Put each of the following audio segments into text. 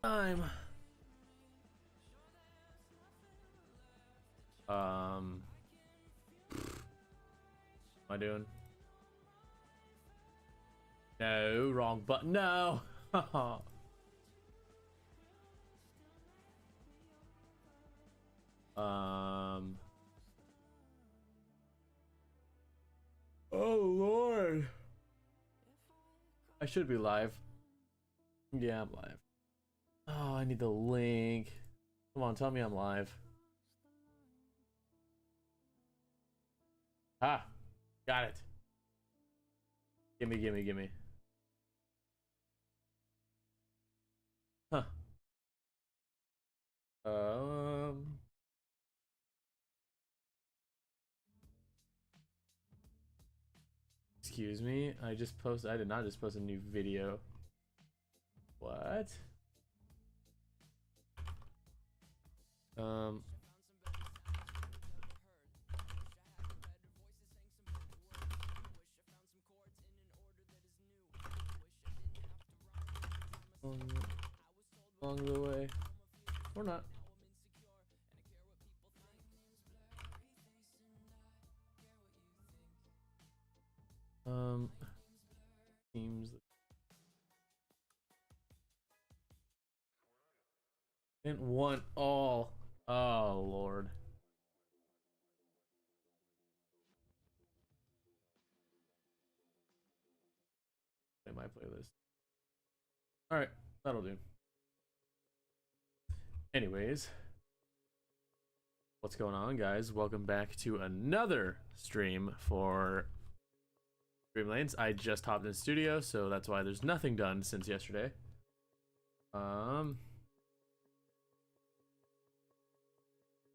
I'm what am I doing? No, wrong button. No. um Oh Lord. I should be live. Yeah, I'm live. Oh, I need the link. Come on, tell me I'm live. Ah, got it. Gimme, gimme, gimme. Huh. Um, Excuse me. I did not just post a new video. What? Um, along the way. Or not. Teams. Didn't want all. Oh Lord. Play my playlist. All right, that'll do. Anyways, what's going on, guys? Welcome back to another stream for Stream Lanes. I just hopped in the studio, so that's why there's nothing done since yesterday.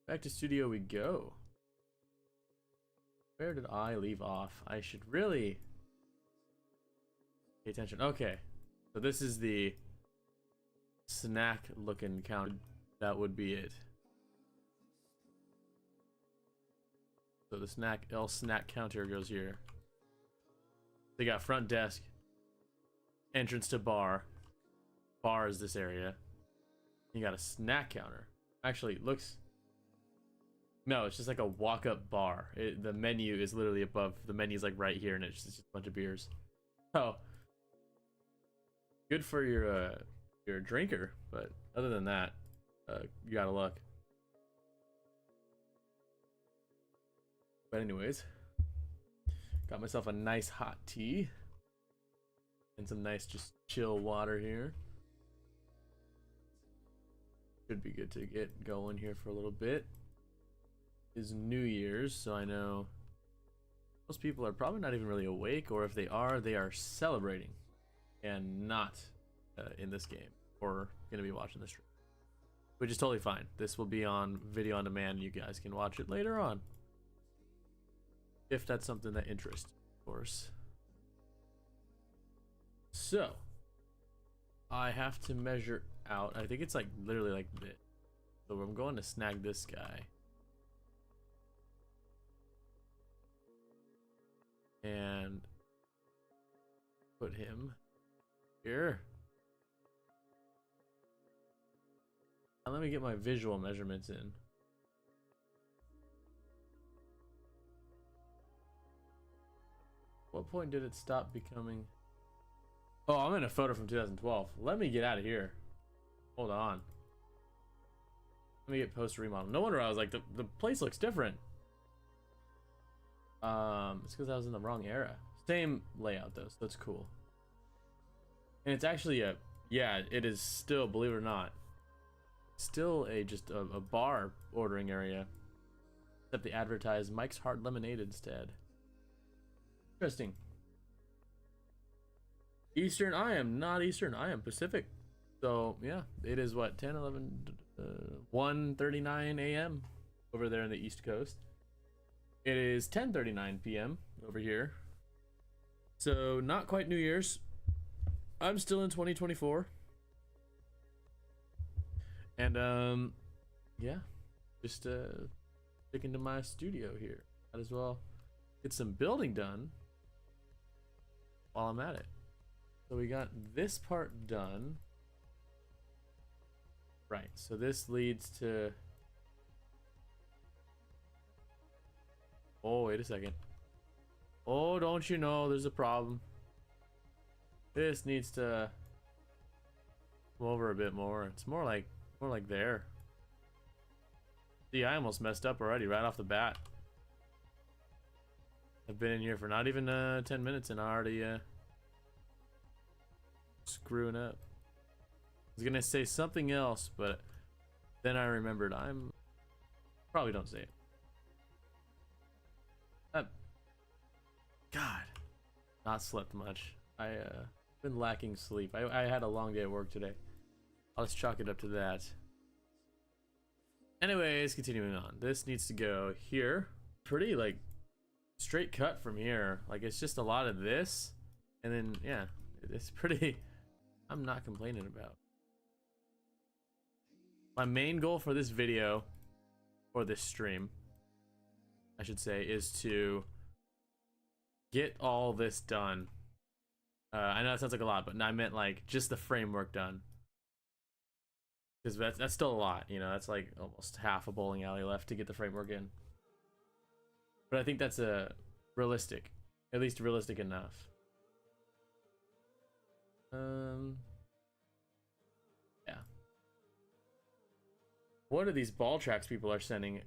Back to studio we go. Where did I leave off? I should really pay attention. Okay, so this is the snack looking counter. That would be it. So the snack counter goes here. They got front desk, entrance to bar. Bar is this area. You got a snack counter. Actually, it looks. No, it's just like a walk-up bar. The menu is literally above. The menu's like right here, and it's just a bunch of beers. Oh, good for your drinker, but other than that, you gotta look. But anyways, got myself a nice hot tea and some nice just chill water here. Should be good to get going here for a little bit. Is New Year's, so I know most people are probably not even really awake, or if they are celebrating and not in this game or gonna be watching this stream, which is totally fine. This will be on video on demand. You guys can watch it later on if that's something that interests you, of course. So I have to measure out. I think it's like literally like this. So I'm going to snag this guy. And put him here. Now let me get my visual measurements in. What point did it stop becoming? Oh, I'm in a photo from 2012. Let me get out of here. Hold on. Let me get post remodel. No wonder I was like, the place looks different. It's because I was in the wrong era. Same layout though, so that's cool. And it's actually yeah, it is still, believe it or not, still just a bar ordering area. Except they advertise Mike's Hard Lemonade instead. Interesting. Eastern, I am not Eastern, I am Pacific. So yeah, it is what, 10, 11, 1:39 a.m. over there in the East Coast. It is 10:39 p.m. over here. So not quite New Year's. I'm still in 2024. And yeah, just sticking to my studio here. Might as well get some building done while I'm at it. So we got this part done. Right, so this leads to... Oh, wait a second. Oh, don't you know there's a problem? This needs to come over a bit more. It's more like there. See, I almost messed up already right off the bat. I've been in here for not even 10 minutes and I already screwing up. I was gonna say something else, but then I remembered I'm probably don't say it. God, not slept much. I been lacking sleep. I had a long day at work today. I'll just chalk it up to that. Anyways, continuing on. This needs to go here. Pretty like straight cut from here. Like it's just a lot of this, and then yeah, it's pretty. I'm not complaining about. My main goal for this video, or this stream, I should say, is to get all this done. I know that sounds like a lot, but I meant like just the framework done. Because that's still a lot, you know, that's like almost half a bowling alley left to get the framework in. But I think that's realistic, at least realistic enough. Yeah. What are these ball tracks people are sending?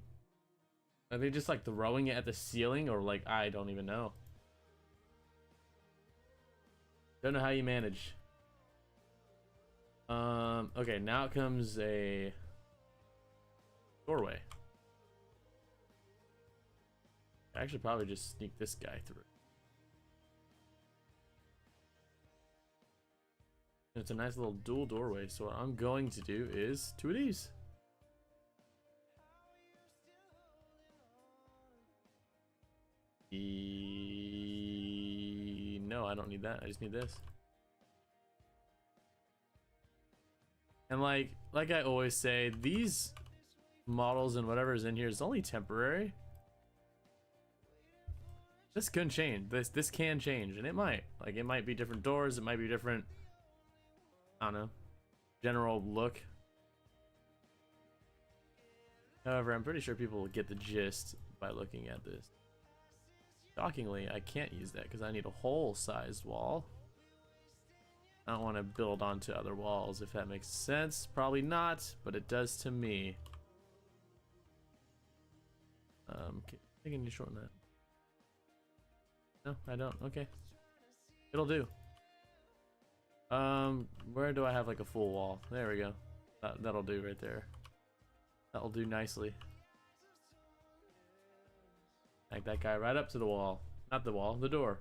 Are they just like throwing it at the ceiling, or like I don't even know. Don't know how you manage. Okay, now comes a doorway. I actually probably just sneak this guy through. It's a nice little dual doorway, so what I'm going to do is 2 of these. No, I don't need that. I just need this. And like I always say, these models and whatever's in here is only temporary. This can change. This can change, and it might. Like it might be different doors. It might be different. I don't know. General look. However, I'm pretty sure people will get the gist by looking at this. Shockingly, I can't use that because I need a hole-sized wall. I don't want to build onto other walls, if that makes sense. Probably not, but it does to me. I think I need to shorten that. No, I don't. Okay. It'll do. Where do I have like a full wall? There we go. That'll do right there. That'll do nicely. Like that guy right up to the wall. Not the wall, the door.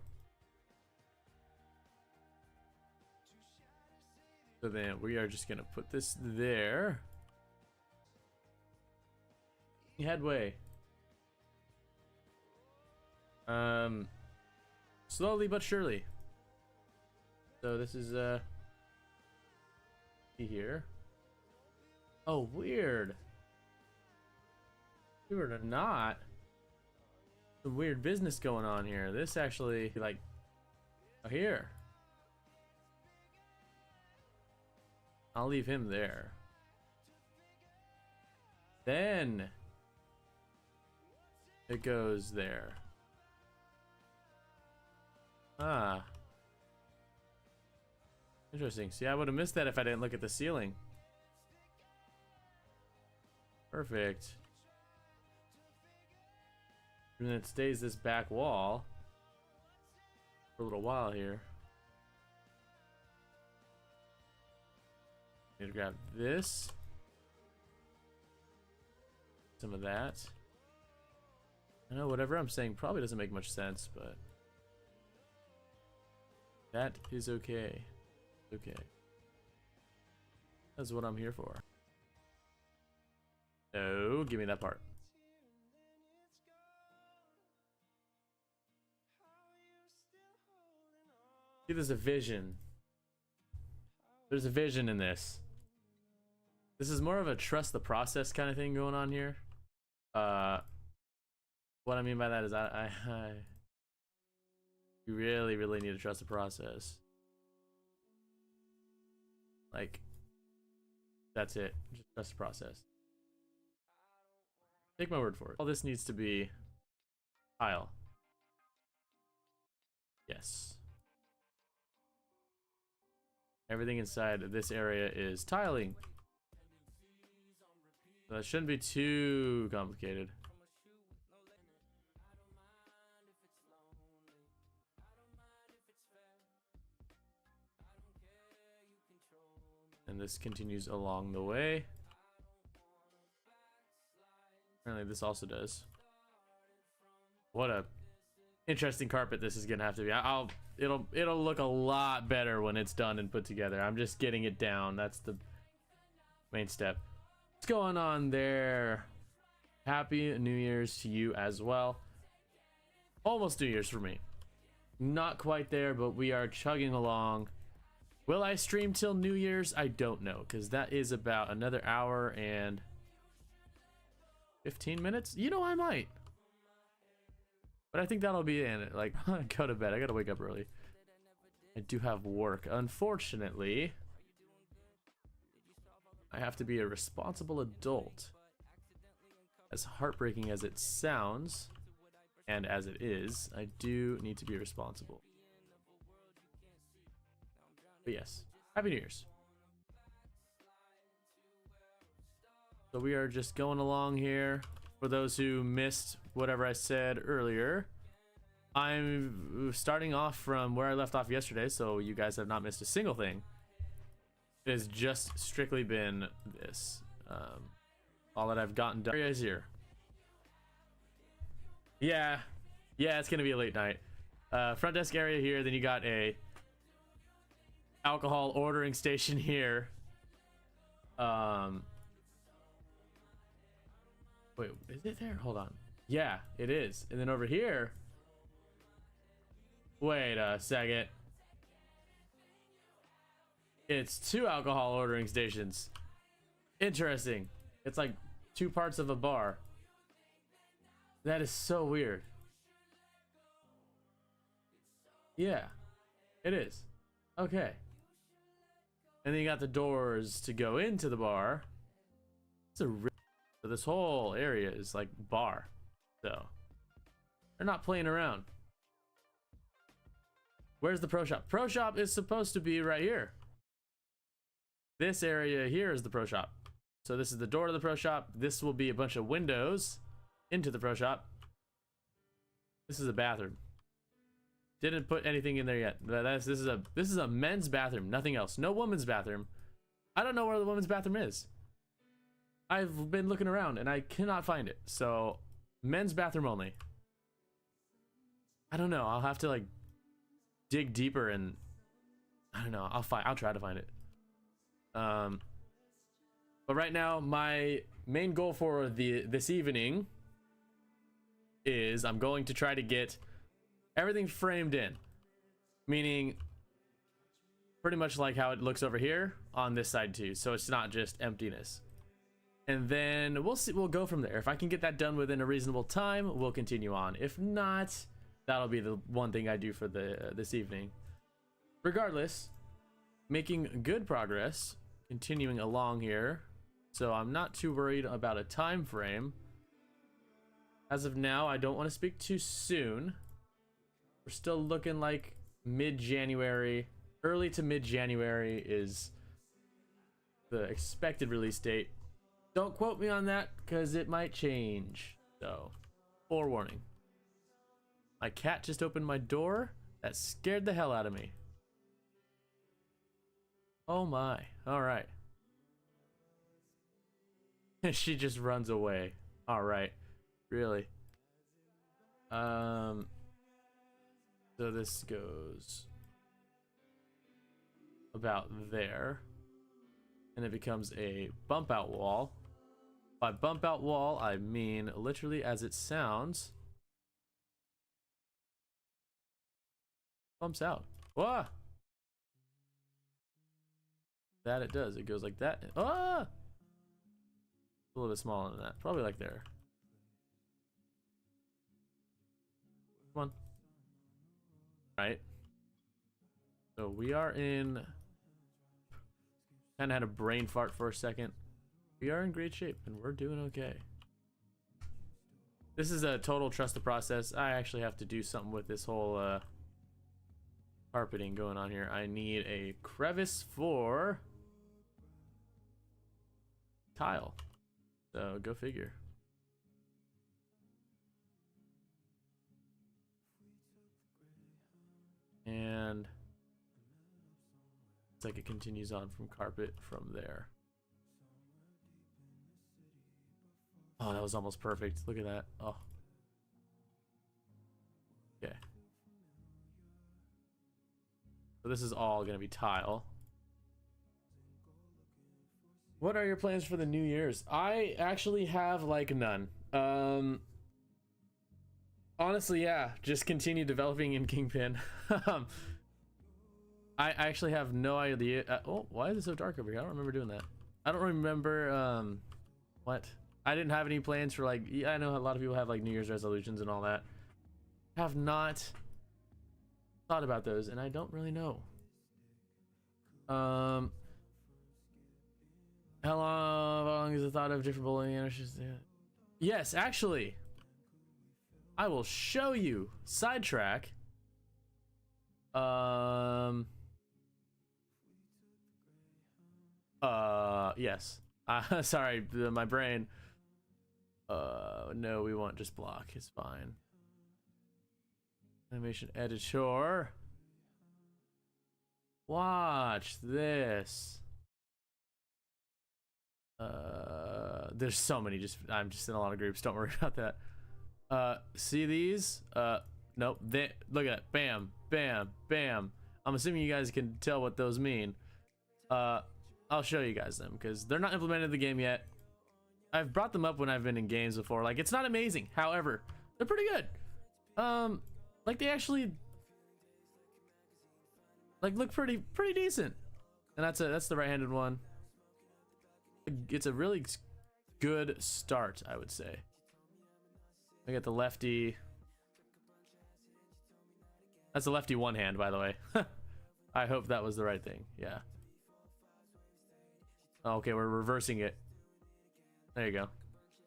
So then we are just gonna put this there. Headway. Slowly but surely. So this is here. Oh, weird. Weird or not, some weird business going on here. This actually like here. I'll leave him there. Then it goes there. Ah. Interesting. See, I would have missed that if I didn't look at the ceiling. Perfect. And then it stays this back wall for a little while here. Need to grab this. Some of that. I know whatever I'm saying probably doesn't make much sense, but that is okay. Okay. That's what I'm here for. No, give me that part. See, there's a vision. There's a vision in this. This is more of a trust the process kind of thing going on here. What I mean by that is you really need to trust the process. Like, That's it. Just trust the process. Take my word for it. All this needs to be tile. Yes. Everything inside of this area is tiling. So that shouldn't be too complicated. And this continues along the way. Apparently this also does. What a interesting carpet this is gonna have to be. It'll look a lot better when it's done and put together. I'm just getting it down. That's the main step. What's going on there? Happy New Year's to you as well. Almost New Year's for me. Not quite there, but we are chugging along. Will I stream till New Year's? I don't know, because that is about another hour and 15 minutes. You know, I might. But I think that'll be in it. Like, go to bed. I gotta wake up early. I do have work. Unfortunately, I have to be a responsible adult. As heartbreaking as it sounds, and as it is, I do need to be responsible. But yes, Happy New Year's. So we are just going along here. For those who missed whatever I said earlier, I'm starting off from where I left off yesterday, so you guys have not missed a single thing. It has just strictly been this. All that I've gotten done is here. Yeah, it's gonna be a late night. Front desk area here, then you got a alcohol ordering station here. Wait, is it there? Hold on. Yeah, it is. And then over here, wait a second. It's 2 alcohol ordering stations. Interesting. It's like 2 parts of a bar. That is so weird. Yeah, it is. Okay. And then you got the doors to go into the bar. It's a so this whole area is like bar. So they're not playing around. Where's the pro shop? Pro shop is supposed to be right here. This area here is the pro shop. So this is the door to the pro shop. This will be a bunch of windows into the pro shop. This is a bathroom. Didn't put anything in there yet. This is a men's bathroom, nothing else. No women's bathroom. I don't know where the women's bathroom is. I've been looking around and I cannot find it. So men's bathroom only. I don't know. I'll have to like dig deeper and I don't know. I'll try to find it. But right now my main goal for this evening is I'm going to try to get everything framed in, meaning pretty much like how it looks over here on this side too, so it's not just emptiness. And then we'll see, we'll go from there. If I can get that done within a reasonable time, we'll continue on. If not, that'll be the one thing I do for this evening. Regardless, making good progress, continuing along here, so I'm not too worried about a time frame. As of now, I don't want to speak too soon. We're still looking like mid-January. Early to mid-January is the expected release date. Don't quote me on that because it might change. So, forewarning. My cat just opened my door. That scared the hell out of me. Oh my. Alright. She just runs away. Alright. Really. So this goes about there. And it becomes a bump out wall. By bump out wall, I mean literally as it sounds. Bumps out. Whoa! That it does. It goes like that. Ah! A little bit smaller than that. Probably like there. Come on. Right. So we are in Kind of had a brain fart for a second. We are in great shape and we're doing okay. This is a total trust the process. I actually have to do something with this whole carpeting going on here. I need a crevice for tile. So go figure. And it's like it continues on from carpet from there. Oh, that was almost perfect. Look at that. Oh. Okay. So this is all gonna be tile. What are your plans for the New Year's? I actually have like none. Honestly, yeah, just continue developing in KingPin. I actually have no idea. Oh, why is it so dark over here? I don't remember doing that. I don't remember what? I didn't have any plans for like, yeah, I know a lot of people have like New Year's resolutions and all that. Have not thought about those, and I don't really know. How long is the thought of different bowling interests? Yes, actually, I will show you. Sidetrack. Yes. Sorry, my brain. No, we want just block. It's fine. Animation editor. Watch this. There's so many. I'm just in a lot of groups. Don't worry about that. See these? Nope. Look at that. Bam, bam, bam. I'm assuming you guys can tell what those mean. I'll show you guys them because they're not implemented in the game yet. I've brought them up when I've been in games before. Like, it's not amazing. However, they're pretty good. Like they actually like look pretty decent. And that's the right-handed one. It's a really good start, I would say. I got the lefty. That's the lefty one hand, by the way. I hope that was the right thing. Yeah. Okay, we're reversing it. There you go.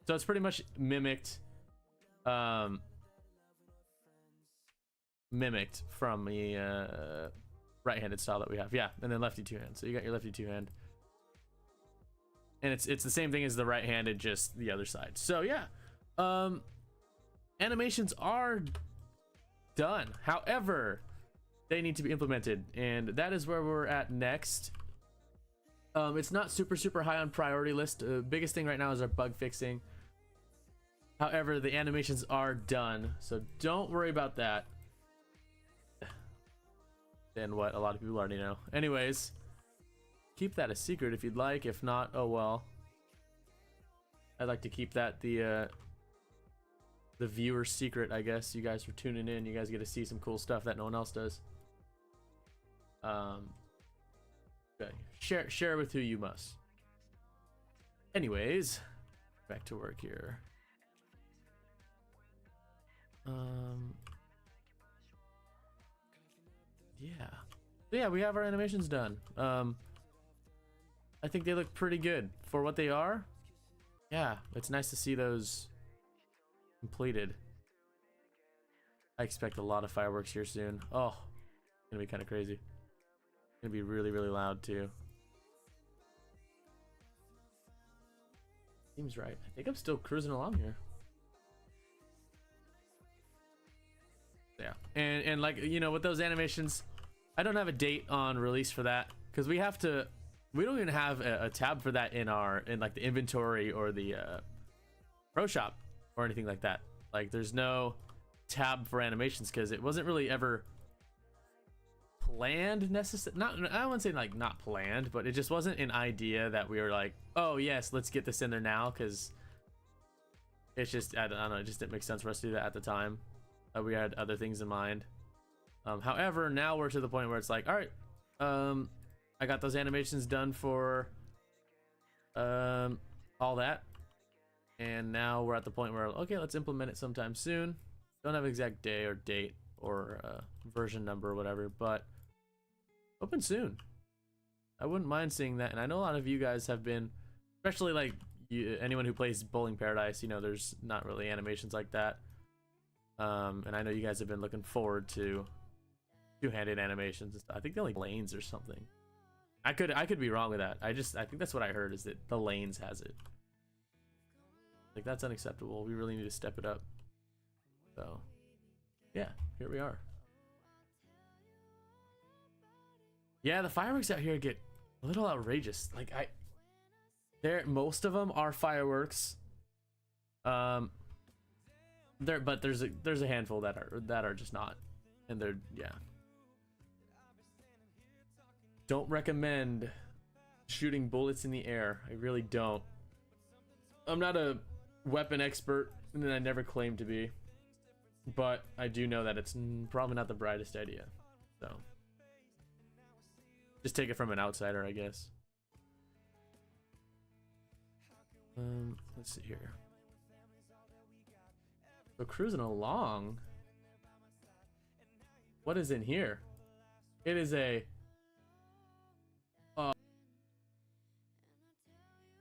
So it's pretty much mimicked from the right-handed style that we have. Yeah, and then lefty two-hand. So you got your lefty two-hand. And it's the same thing as the right-handed, just the other side. So yeah. Animations are done. However, they need to be implemented, and that is where we're at next. It's not super high on priority list. Biggest thing right now is our bug fixing. However, the animations are done, so don't worry about that. And what a lot of people already know. Anyways, keep that a secret if you'd like. If not, oh well. I'd like to keep that the viewer secret, I guess. You guys are tuning in. You guys get to see some cool stuff that no one else does. Okay. Share with who you must. Anyways, back to work here. Yeah. So yeah, we have our animations done. I think they look pretty good for what they are. Yeah, it's nice to see those completed. I expect a lot of fireworks here soon. Oh, it's gonna be kind of crazy. It's gonna be really loud too. Seems right. I think I'm still cruising along here. Yeah, and like, you know, with those animations, I don't have a date on release for that because we don't even have a tab for that in like the inventory or the pro shop or anything like that. Like, there's no tab for animations because it wasn't really ever planned necessarily. I wouldn't say like not planned, but it just wasn't an idea that we were like, oh yes, let's get this in there now, because it's just, I don't know, it just didn't make sense for us to do that at the time. We had other things in mind. However, now we're to the point where it's like, all right, I got those animations done for all that, and now we're at the point where, okay, let's implement it sometime soon. Don't have an exact day or date or version number or whatever, but open soon. I wouldn't mind seeing that. And I know a lot of you guys have been, especially like anyone who plays Bowling Paradise, you know, there's not really animations like that. And I know you guys have been looking forward to two-handed animations and stuff. I think they're like lanes or something. I could be wrong with that. I think that's what I heard, is that the lanes has it. Like, that's unacceptable. We really need to step it up. So yeah, here we are. Yeah, the fireworks out here get a little outrageous. Like, most of them are fireworks. But there's a handful that are just not, and they're, yeah. Don't recommend shooting bullets in the air. I really don't. I'm not a weapon expert, and I never claimed to be, but I do know that it's probably not the brightest idea. So just take it from an outsider, I guess. Let's see here. So cruising along. What is in here? It is a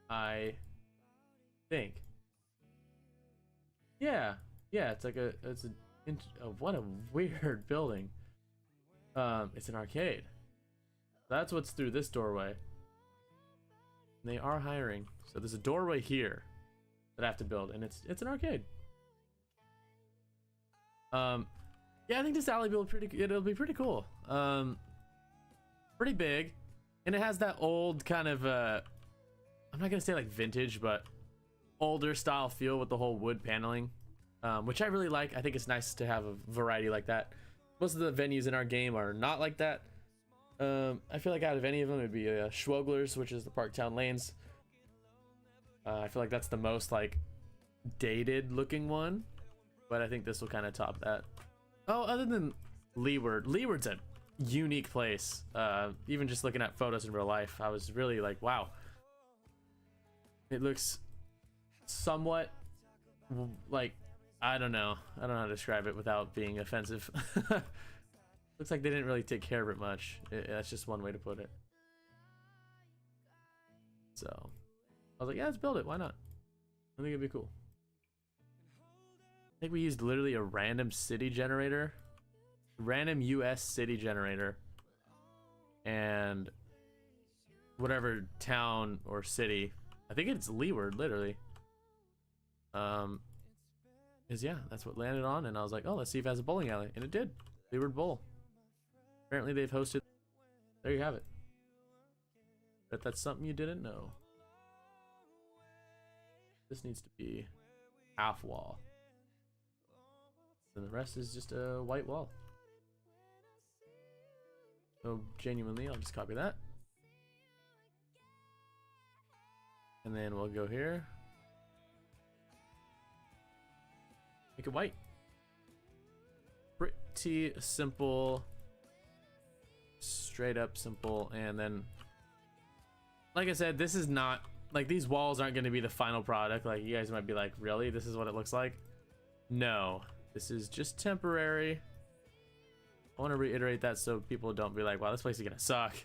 I think. Yeah, it's like what a weird building. It's an arcade. That's what's through this doorway. They are hiring, so there's a doorway here that I have to build, and it's an arcade. Yeah, I think this alley will it'll be pretty cool. Pretty big, and it has that old kind of I'm not gonna say like vintage, but older style feel with the whole wood paneling, which I really like. I think it's nice to have a variety like that. Most of the venues in our game are not like that. I feel like out of any of them, it'd be Schwogler's, which is the Parktown Lanes. I feel like that's the most like dated looking one, but I think this will kind of top that. Oh, other than Leeward. Leeward's a unique place. Even just looking at photos in real life, I was really like, wow. It looks somewhat like, I don't know how to describe it without being offensive. Looks like they didn't really take care of it much. That's just one way to put it. So I was like, yeah, let's build it. Why not? I think it'd be cool. I think we used literally a random city generator, random US city generator, and whatever town or city. I think it's Leeward, literally. Yeah, that's what landed on, and I was like, oh, let's see if it has a bowling alley, and it did. Leeward Bowl. Apparently they've hosted. There you have it. Bet that's something you didn't know. This needs to be half wall, and the rest is just a white wall. So genuinely, I'll just copy that, and then we'll go here, make it white. Pretty simple, straight up simple. And then, like I said, this is not like, these walls aren't going to be the final product. Like, you guys might be like, really, this is what it looks like? No, this is just temporary. I want to reiterate that so people don't be like, wow, this place is gonna suck.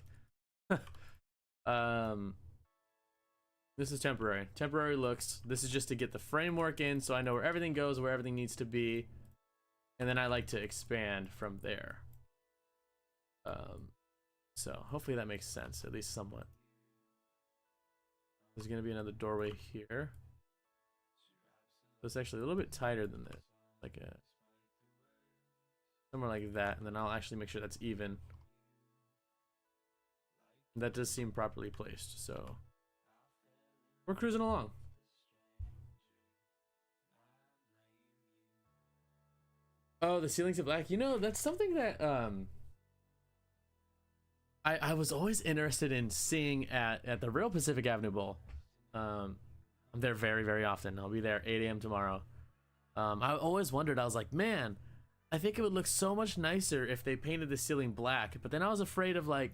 This is temporary looks. This is just to get the framework in, so I know where everything goes, where everything needs to be, and then I like to expand from there. So hopefully that makes sense, at least somewhat. There's gonna be another doorway here, so it's actually a little bit tighter than this, like somewhere like that, and then I'll actually make sure that's even. That does seem properly placed, so we're cruising along. Oh, the ceilings are black. You know, that's something that I was always interested in seeing at the real Pacific Avenue Bowl. I'm there very, very often. I'll be there 8 a.m. tomorrow. I always wondered, I was like, man, I think it would look so much nicer if they painted the ceiling black. But then I was afraid of, like,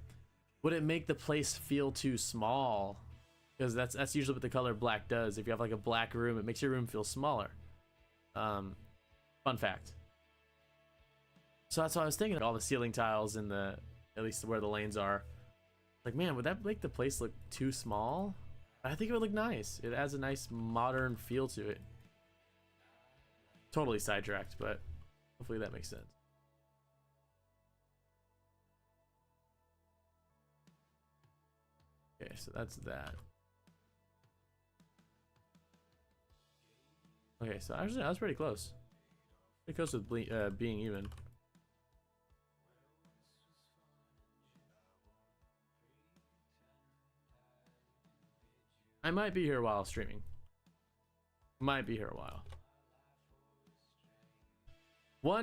would it make the place feel too small? Because that's usually what the color black does. If you have like a black room, it makes your room feel smaller. Fun fact. So that's what I was thinking. All the ceiling tiles in the, at least where the lanes are, Like, man, would that make the place look too small? I think it would look nice. It adds a nice modern feel to it. Totally sidetracked, but hopefully that makes sense. Okay, so that's that. Okay, so actually that was pretty close. Pretty close with being even. I might be here while streaming. Might be here a while.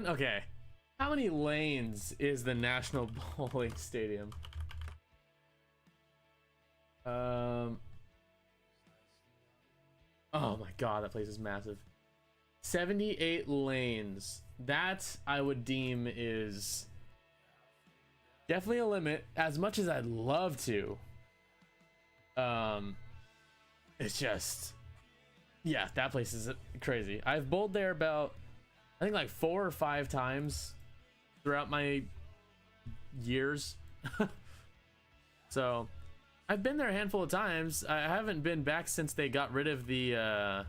Okay. How many lanes is the National Bowling Stadium? Oh my god, that place is massive. 78 lanes. That I would deem is definitely a limit. As much as I'd love to. It's just, yeah, that place is crazy. I've bowled there about, I think like 4 or 5 times throughout my years. So I've been there a handful of times. I haven't been back since they got rid of the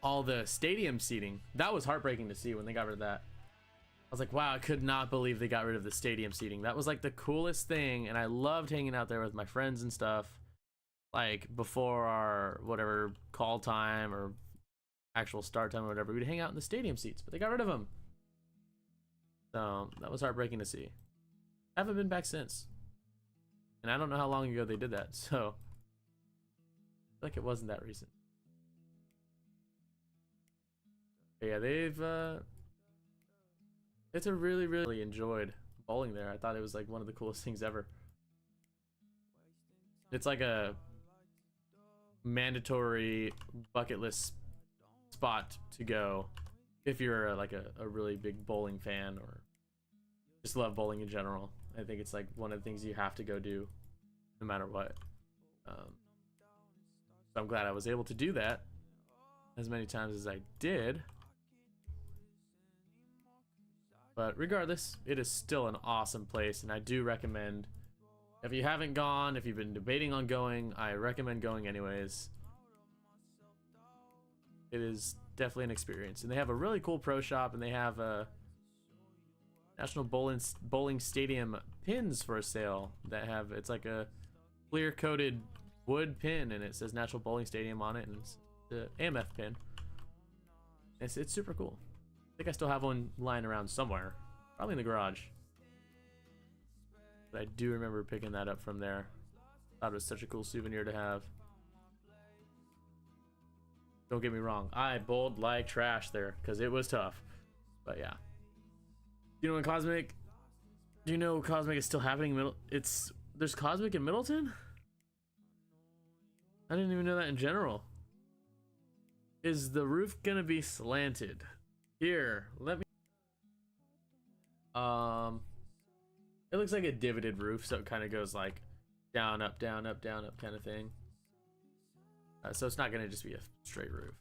all the stadium seating. That was heartbreaking to see when they got rid of that. I was like, wow, I could not believe they got rid of the stadium seating. That was like the coolest thing, and I loved hanging out there with my friends and stuff. Like before our whatever call time or actual start time or whatever, we'd hang out in the stadium seats, but they got rid of them. So that was heartbreaking to see. I haven't been back since, and I don't know how long ago they did that, so I feel like it wasn't that recent. But yeah, it's a really enjoyed bowling there. I thought it was like one of the coolest things ever. It's like a mandatory bucket list spot to go if you're like a really big bowling fan or just love bowling in general. I think it's like one of the things you have to go do no matter what. So I'm glad I was able to do that as many times as I did. But regardless, it is still an awesome place, and I do recommend, if you haven't gone, if you've been debating on going, I recommend going anyways. It is definitely an experience. And they have a really cool pro shop, and they have a National Bowling Stadium pins for sale that have, it's like a clear coated wood pin, and it says National Bowling Stadium on it, and it's the AMF pin. It's super cool. I think I still have one lying around somewhere, probably in the garage. But I do remember picking that up from there. Thought it was such a cool souvenir to have. Don't get me wrong, I bowled like trash there because it was tough. But yeah. Do you know when Cosmic? Do you know Cosmic is still happening? There's Cosmic in Middleton? I didn't even know that in general. Is the roof gonna be slanted? Here, let me. It looks like a divoted roof, so it kind of goes like down, up, down, up, down, up kind of thing. So it's not gonna just be a straight roof.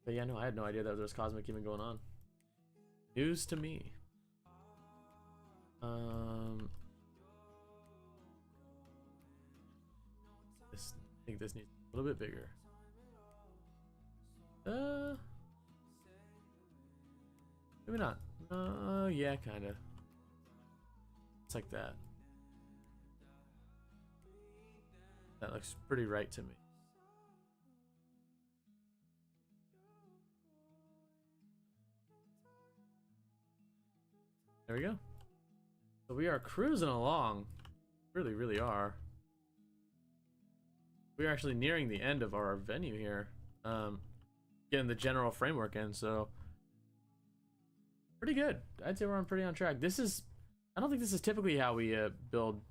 But yeah, no, I had no idea that there was Cosmic even going on. News to me. I think this needs a little bit bigger. Maybe not. Yeah, kind of. It's like that. That looks pretty right to me. There we go. So we are cruising along. Really are. We're actually nearing the end of our venue here. Getting the general framework in, so pretty good. I'd say we're pretty on track. I don't think this is typically how we build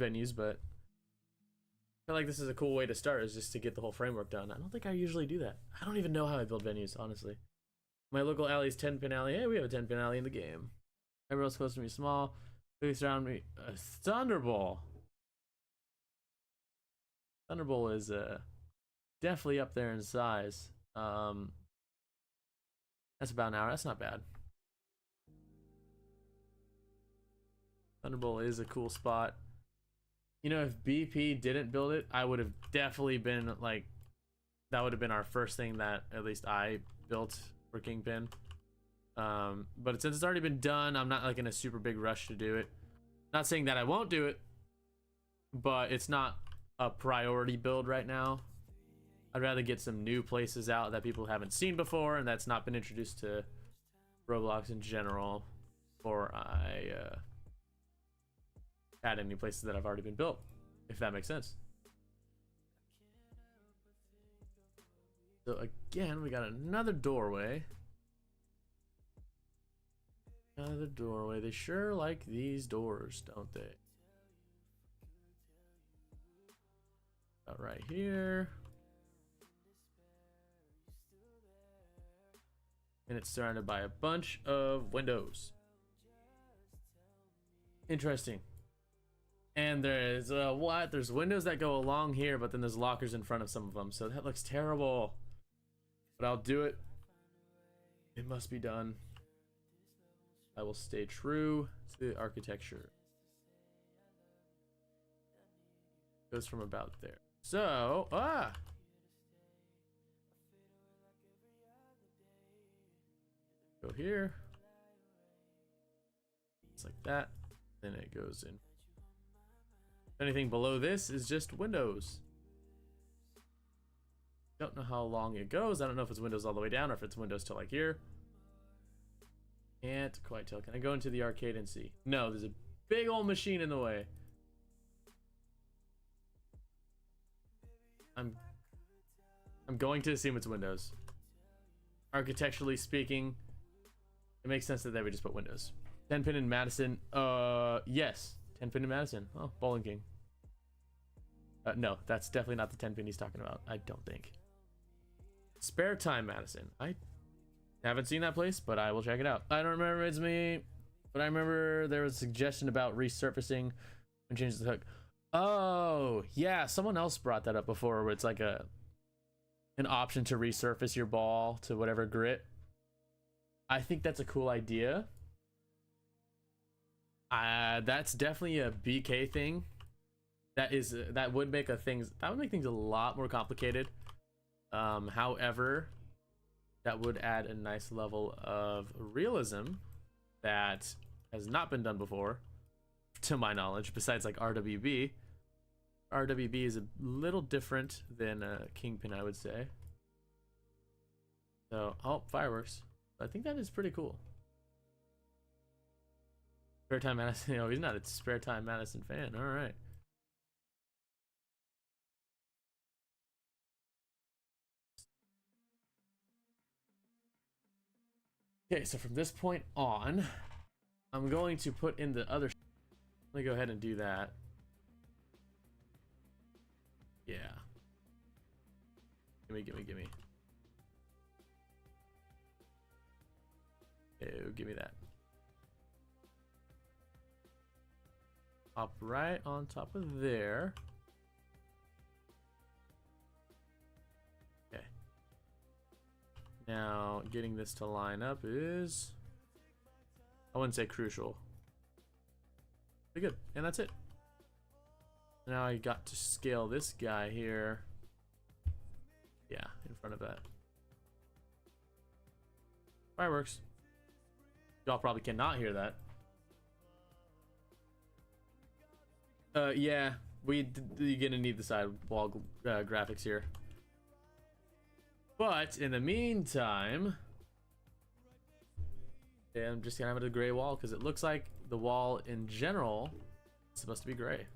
venues, but I feel like this is a cool way to start, is just to get the whole framework done. I don't think I usually do that. I don't even know how I build venues, honestly. My local alley is 10-pin alley. Hey, we have a 10-pin alley in the game. Everyone's supposed to be small. Please surround me. Thunderball. Thunderball is definitely up there in size. That's about an hour. That's not bad. Thunderbolt is a cool spot. You know, if BP didn't build it, I would have definitely been like, that would have been our first thing that at least I built for KingPin. But since it's already been done, I'm not like in a super big rush to do it. Not saying that I won't do it, but it's not a priority build right now. I'd rather get some new places out that people haven't seen before and that's not been introduced to Roblox in general, or I add any places that have already been built, if that makes sense. So again, we got another doorway. Another doorway. They sure like these doors, don't they? About right here. And it's surrounded by a bunch of windows. Interesting. And there's what? There's windows that go along here, but then there's lockers in front of some of them. So that looks terrible. But I'll do it. It must be done. I will stay true to the architecture. Goes from about there. So, go here. It's like that. Then it goes in. Anything below this is just windows. Don't know how long it goes. I don't know if it's windows all the way down or if it's windows to like here. Can't quite tell. Can I go into the arcade and see? No, there's a big old machine in the way. I'm going to assume it's windows. Architecturally speaking, it makes sense that they would just put windows. 10-pin in Madison. Yes. 10-pin in Madison. Oh, Bowling King. No, that's definitely not the 10-pin he's talking about. I don't think. Spare Time Madison. I haven't seen that place, but I will check it out. I don't remember it's me, but I remember there was a suggestion about resurfacing and change the hook. Oh, yeah, someone else brought that up before, where it's like an option to resurface your ball to whatever grit. I think that's a cool idea. That's definitely a BK thing. That would make things a lot more complicated. However, that would add a nice level of realism that has not been done before, to my knowledge, besides like RWB. RWB is a little different than KingPin, I would say. So, oh, fireworks. I think that is pretty cool. Spare Time Madison. No, he's not a Spare Time Madison fan. All right. Okay, so from this point on, I'm going to put in the other. Let me go ahead and do that. Yeah. Gimme. Ew, give me that. Up right on top of there. Okay. Now, getting this to line up is, I wouldn't say crucial. Pretty good, and that's it. Now I got to scale this guy here. Yeah, in front of that. Fireworks. Y'all probably cannot hear that. Yeah, you're gonna need the sidewall graphics here. But in the meantime, yeah, I'm just gonna have it a gray wall because it looks like the wall in general is supposed to be gray.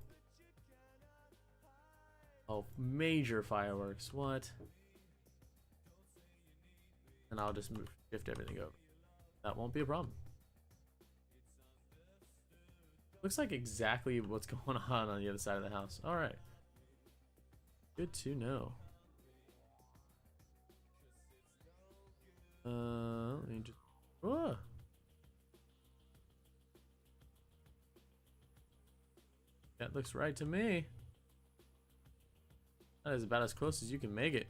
Oh, major fireworks. What? And I'll just shift everything over. That won't be a problem. Looks like exactly what's going on the other side of the house. All right. Good to know. Let me just. Oh. That looks right to me. That is about as close as you can make it.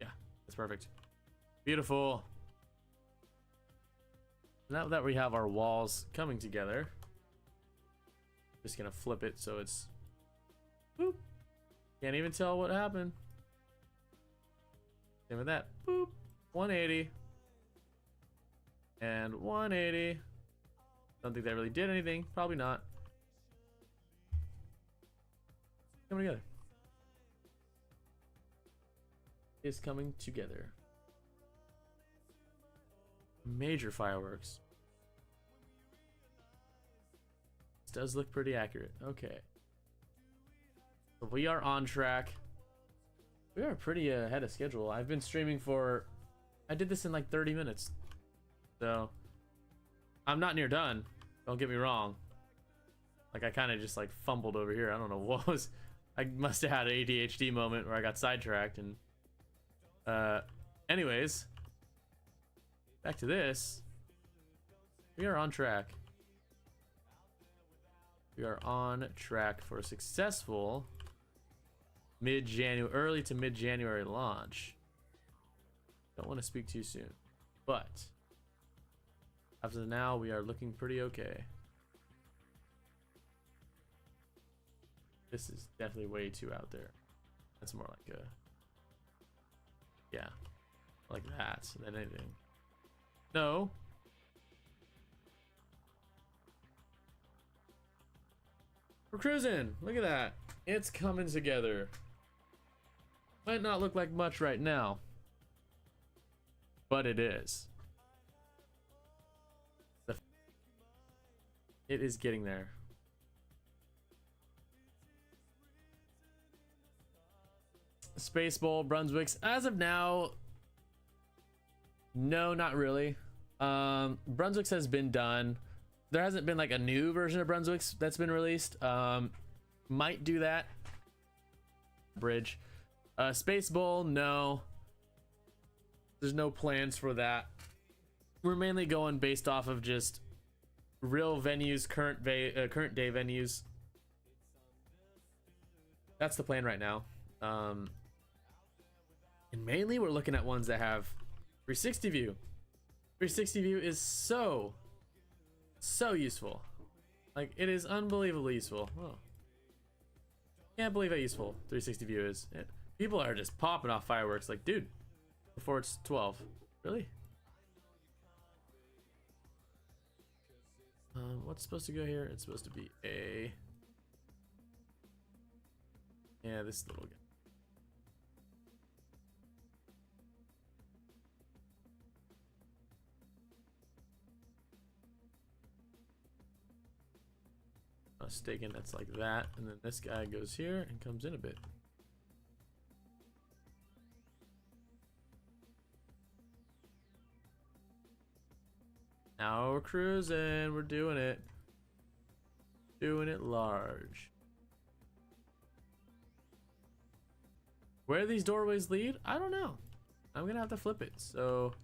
Yeah, that's perfect. Beautiful. Now that we have our walls coming together, Just gonna flip it so it's boop. Can't even tell what happened. Same with that. Boop. 180. And 180. Don't think that really did anything. Probably not. Coming together. Is coming together. Major fireworks. This does look pretty accurate. Okay. So we are on track. We are pretty ahead of schedule. I've been streaming for... I did this in like 30 minutes. So... I'm not near done. Don't get me wrong. Like, I kind of just like fumbled over here. I don't know what was... I must have had an ADHD moment where I got sidetracked and... anyways... Back to this. We are on track. We are on track for a successful early to mid-January launch. Don't want to speak too soon, but after now, we are looking pretty okay. This is definitely way too out there. That's more like a, yeah, like that than anything. No. We're cruising. Look at that. It's coming together. Might not look like much right now, but it is. It is getting there. Space Bowl, Brunswick's. As of now, no, not really. Brunswick's has been done. There hasn't been like a new version of Brunswick's that's been released. Might do that. Bridge. Space Bowl, no. There's no plans for that. We're mainly going based off of just real venues, current day venues. That's the plan right now. And mainly we're looking at ones that have 360 view. 360 view is so useful. Like, it is unbelievably useful. Oh. Can't believe how useful 360 view is. People are just popping off fireworks like, dude, before it's 12. Really? What's supposed to go here? It's supposed to be a... Yeah, this little guy. Mistaken, that's like that, and then this guy goes here and comes in a bit. Now we're cruising, we're doing it large. Where these doorways lead, I don't know. I'm gonna have to flip it. So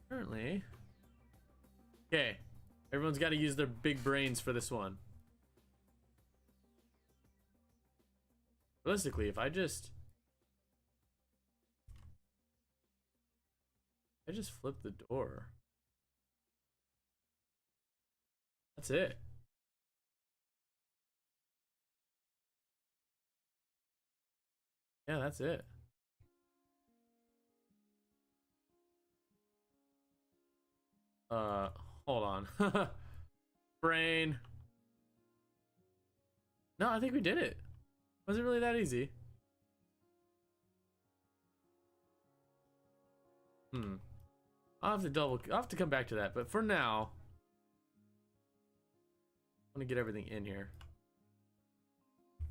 currently, okay, everyone's got to use their big brains for this one. Realistically, if I just flip the door, that's it. Yeah, that's it. Hold on. Brain. No, I think we did it. Was it really that easy? I'll have to come back to that, but for now, I want to get everything in here.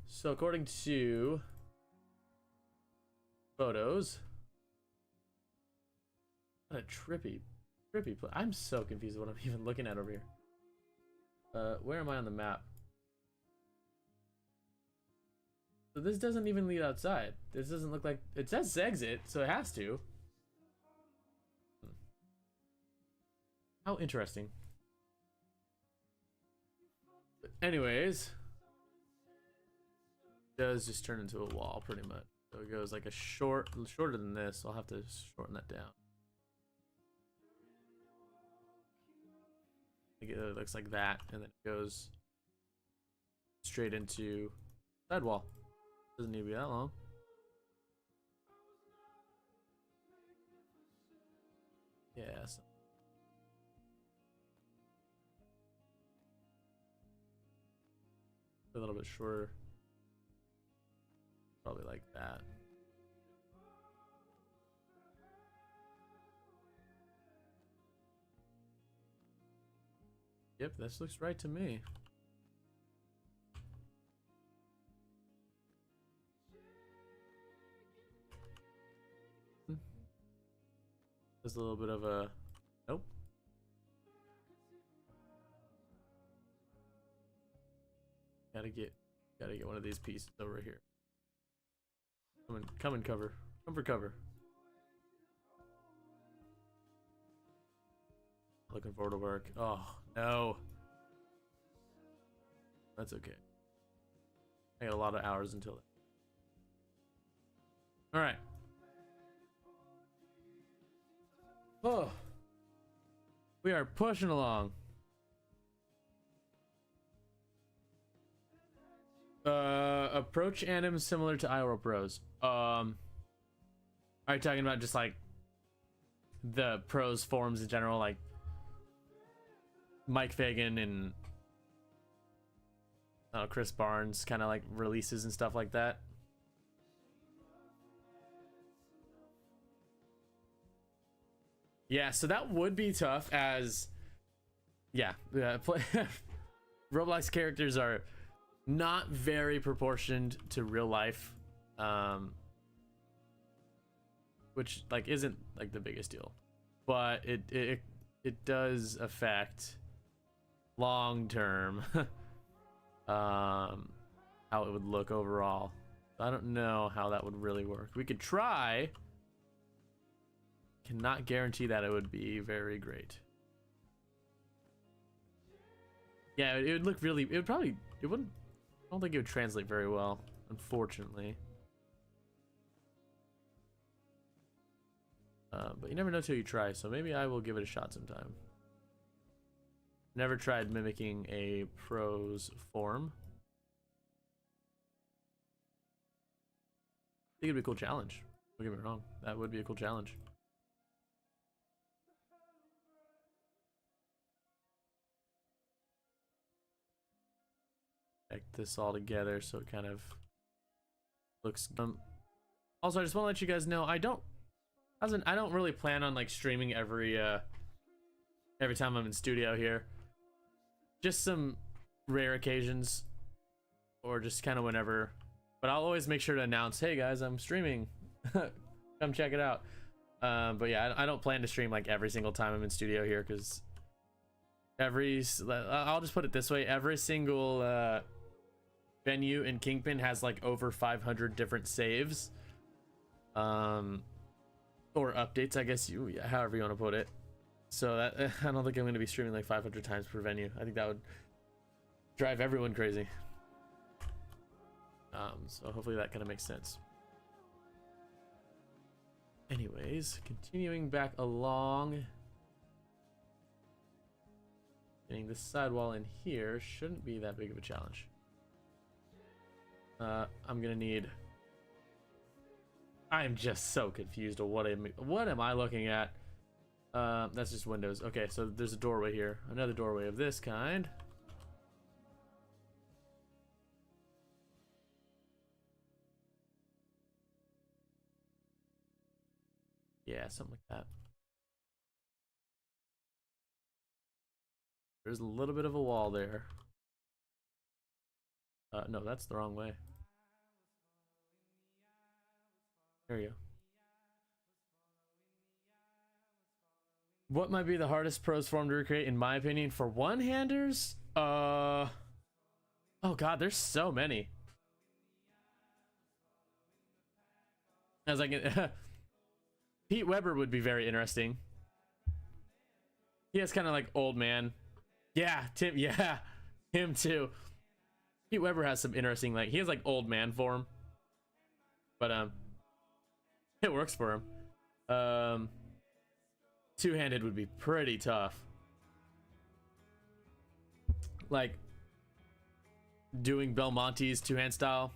So according to photos, what a trippy play. I'm so confused what I'm even looking at over here. Where am I on the map? So this doesn't even lead outside. This doesn't look like... It says exit, so it has to. How interesting. But anyways, it does just turn into a wall pretty much. So it goes like a shorter than this. So I'll have to shorten that down. It looks like that, and then it goes straight into sidewall. Doesn't need to be that long. Yeah. So. A little bit shorter. Probably like that. Yep, this looks right to me. There's a little bit of a nope. Gotta get one of these pieces over here. Come and cover. Come for cover. Looking forward to work. Oh no. That's okay. I got a lot of hours until then. Alright. Oh. We are pushing along. Approach items similar to Iowa Pros. Are you talking about just like the pros forums in general, like Mike Fagan and Chris Barnes kind of like releases and stuff like that? Yeah, so that would be tough as Roblox characters are not very proportioned to real life, which like isn't like the biggest deal, but it does affect long term how it would look overall. I don't know how that would really work. We could try. Cannot guarantee that it would be very great. Yeah, it would look really. It would probably. It wouldn't. I don't think it would translate very well, unfortunately. But you never know till you try, so maybe I will give it a shot sometime. Never tried mimicking a pros form. I think it'd be a cool challenge. Don't get me wrong, that would be a cool challenge. This all together so it kind of looks also I just want to let you guys know I don't really plan on like streaming every time I'm in studio here. Just some rare occasions or just kind of whenever, but I'll always make sure to announce, hey guys, I'm streaming. Come check it out. But yeah, I don't plan to stream like every single time I'm in studio here, because I'll just put it this way, every single venue in KingPin has like over 500 different saves, or updates, I guess however you want to put it. So that I don't think I'm going to be streaming like 500 times per venue. I think that would drive everyone crazy. So hopefully that kind of makes sense. Anyways, continuing back along, getting this sidewall in here shouldn't be that big of a challenge. I'm gonna need. I'm just so confused. What am I looking at? That's just windows. Okay, so there's a doorway here. Another doorway of this kind. Yeah, something like that. There's a little bit of a wall there. No, that's the wrong way. There you go. What might be the hardest pros form to recreate, in my opinion, for one-handers? Oh god, there's so many. As I can, Pete Weber would be very interesting. He has kind of like old man. Yeah, Tim. Yeah, him too. Pete Weber has some interesting, like, he has like old man form, but it works for him. Two-handed would be pretty tough. Like doing Belmonte's two-hand style.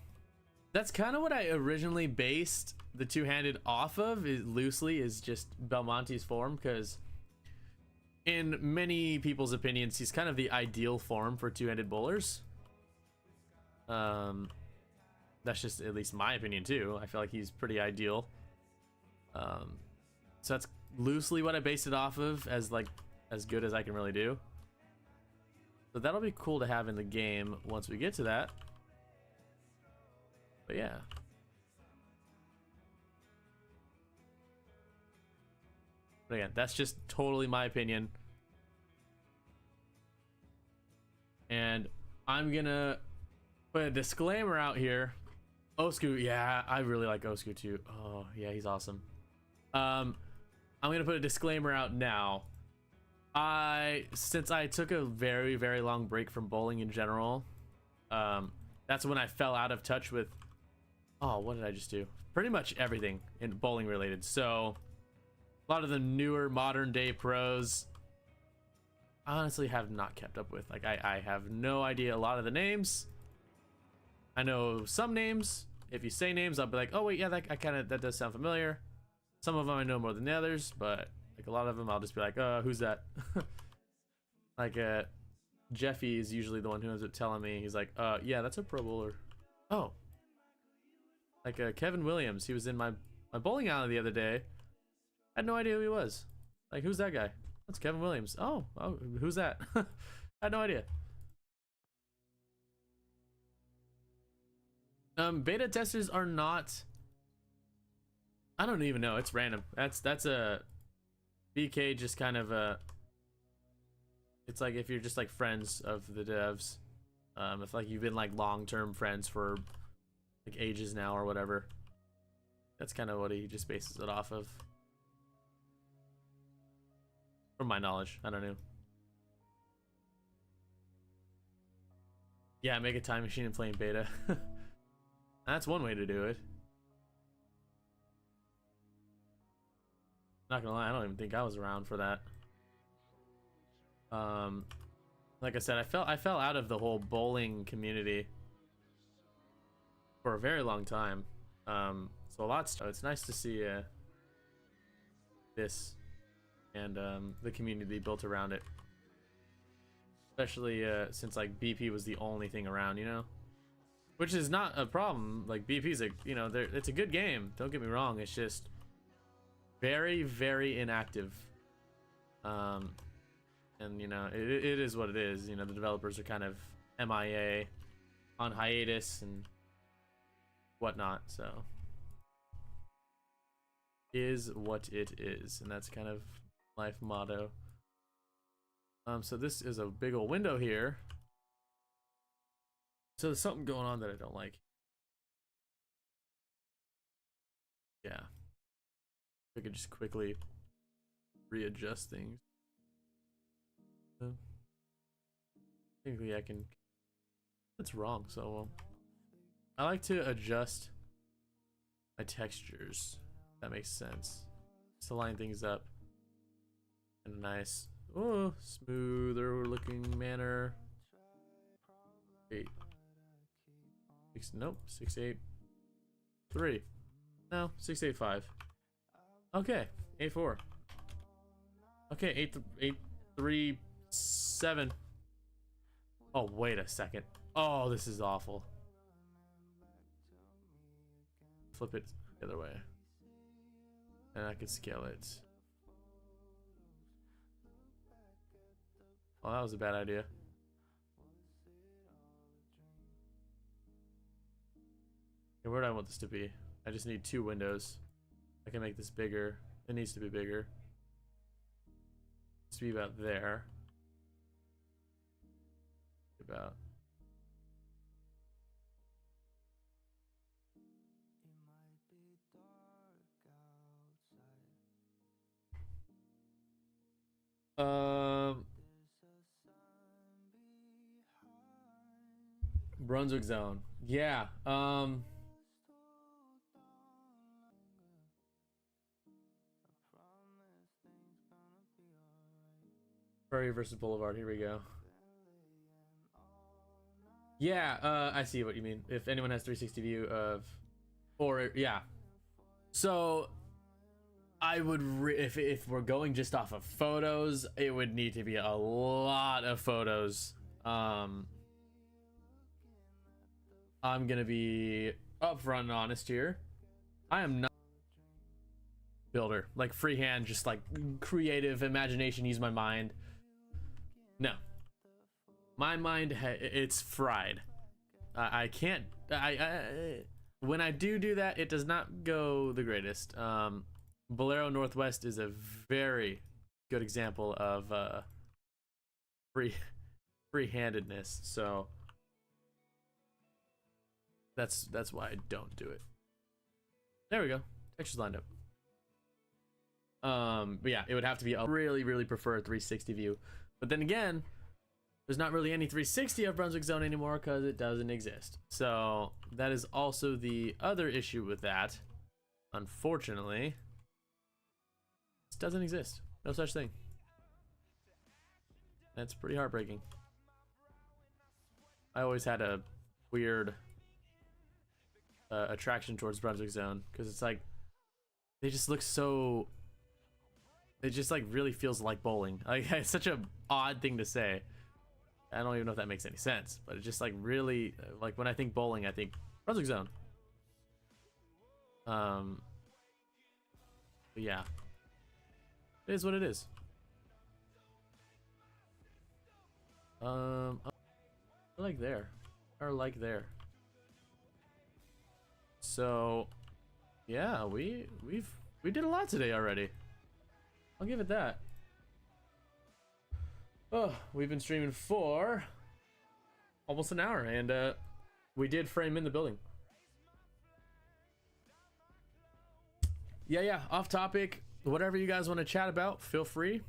That's kind of what I originally based the two-handed off of, is loosely, is just Belmonte's form, because in many people's opinions he's kind of the ideal form for two-handed bowlers. That's just at least my opinion too. I feel like he's pretty ideal. So that's loosely what I based it off of, as like as good as I can really do. So that'll be cool to have in the game once we get to that. But yeah. But again, that's just totally my opinion. And I'm gonna put a disclaimer out here. Osku, yeah, I really like Osku too. Oh, yeah, he's awesome. I'm gonna put a disclaimer out now. Since I took a very, very long break from bowling in general, that's when I fell out of touch with, oh, what did I just do? Pretty much everything in bowling related. So a lot of the newer modern day pros, I honestly have not kept up with. Like, I have no idea a lot of the names. I know some names. If you say names, I'll be like, oh wait, yeah, that does sound familiar. Some of them I know more than the others, but like a lot of them I'll just be like, who's that? Like Jeffy is usually the one who ends up telling me. He's like, yeah, that's a pro bowler. Oh, like Kevin Williams, he was in my bowling alley the other day. I had no idea who he was. Like, who's that guy? That's Kevin Williams. Oh, who's that? I had no idea. Beta testers are not, I don't even know, it's random. That's a BK, just kind of it's like if you're just like friends of the devs, if like you've been like long-term friends for like ages now or whatever, that's kind of what he just bases it off of, from my knowledge. I don't know. Yeah, make a time machine and play in beta. That's one way to do it. Not gonna lie, I don't even think I was around for that. Like I said, I fell out of the whole bowling community for a very long time. So a lot. So it's nice to see this and the community built around it, especially since like BP was the only thing around, you know. Which is not a problem. Like, BP's a, you know, it's a good game. Don't get me wrong. It's just very, very inactive. And you know, it is what it is. You know, the developers are kind of MIA, on hiatus and whatnot. So is what it is, and that's kind of life motto. So this is a big old window here. So there's something going on that I don't like. Yeah. I could just quickly readjust things. Technically I can, that's wrong, so I like to adjust my textures. That makes sense. Just to line things up in a nice, smoother looking manner. 6, 8, 3. No, 6, 8, 5. Okay, 8, 4. Okay, 8, 3, 7. Oh, wait a second. Oh, this is awful. Flip it the other way. And I can scale it. Oh, that was a bad idea. Okay, where do I want this to be? I just need 2 windows. I can make this bigger. It needs to be bigger. It needs to be about there. About. Brunswick Zone. Yeah. Prairie versus Boulevard. Here we go. Yeah, I see what you mean. If anyone has 360 view of, or yeah. So I would if we're going just off of photos, it would need to be a lot of photos. I'm gonna be upfront and honest here. I am not a builder, like freehand, just like creative imagination, use my mind. No, my mind it's fried. I can't. When I do that, it does not go the greatest. Bolero Northwest is a very good example of free-handedness. So that's why I don't do it. There we go. Textures lined up. But yeah, it would have to be a really prefer 360 view. But then again, there's not really any 360 of Brunswick Zone anymore because it doesn't exist. So that is also the other issue with that. Unfortunately, it doesn't exist. No such thing. That's pretty heartbreaking. I always had a weird attraction towards Brunswick Zone because it's like they just look so. It just like really feels like bowling. Like it's such a odd thing to say. I don't even know if that makes any sense, but it's just like really like when I think bowling, I think Brunswick Zone. But yeah, it is what it is. I like there, or like there. So, yeah, we did a lot today already. I'll give it that. Oh, we've been streaming for almost an hour, and we did frame in the building. Yeah, off topic, whatever you guys want to chat about, feel free.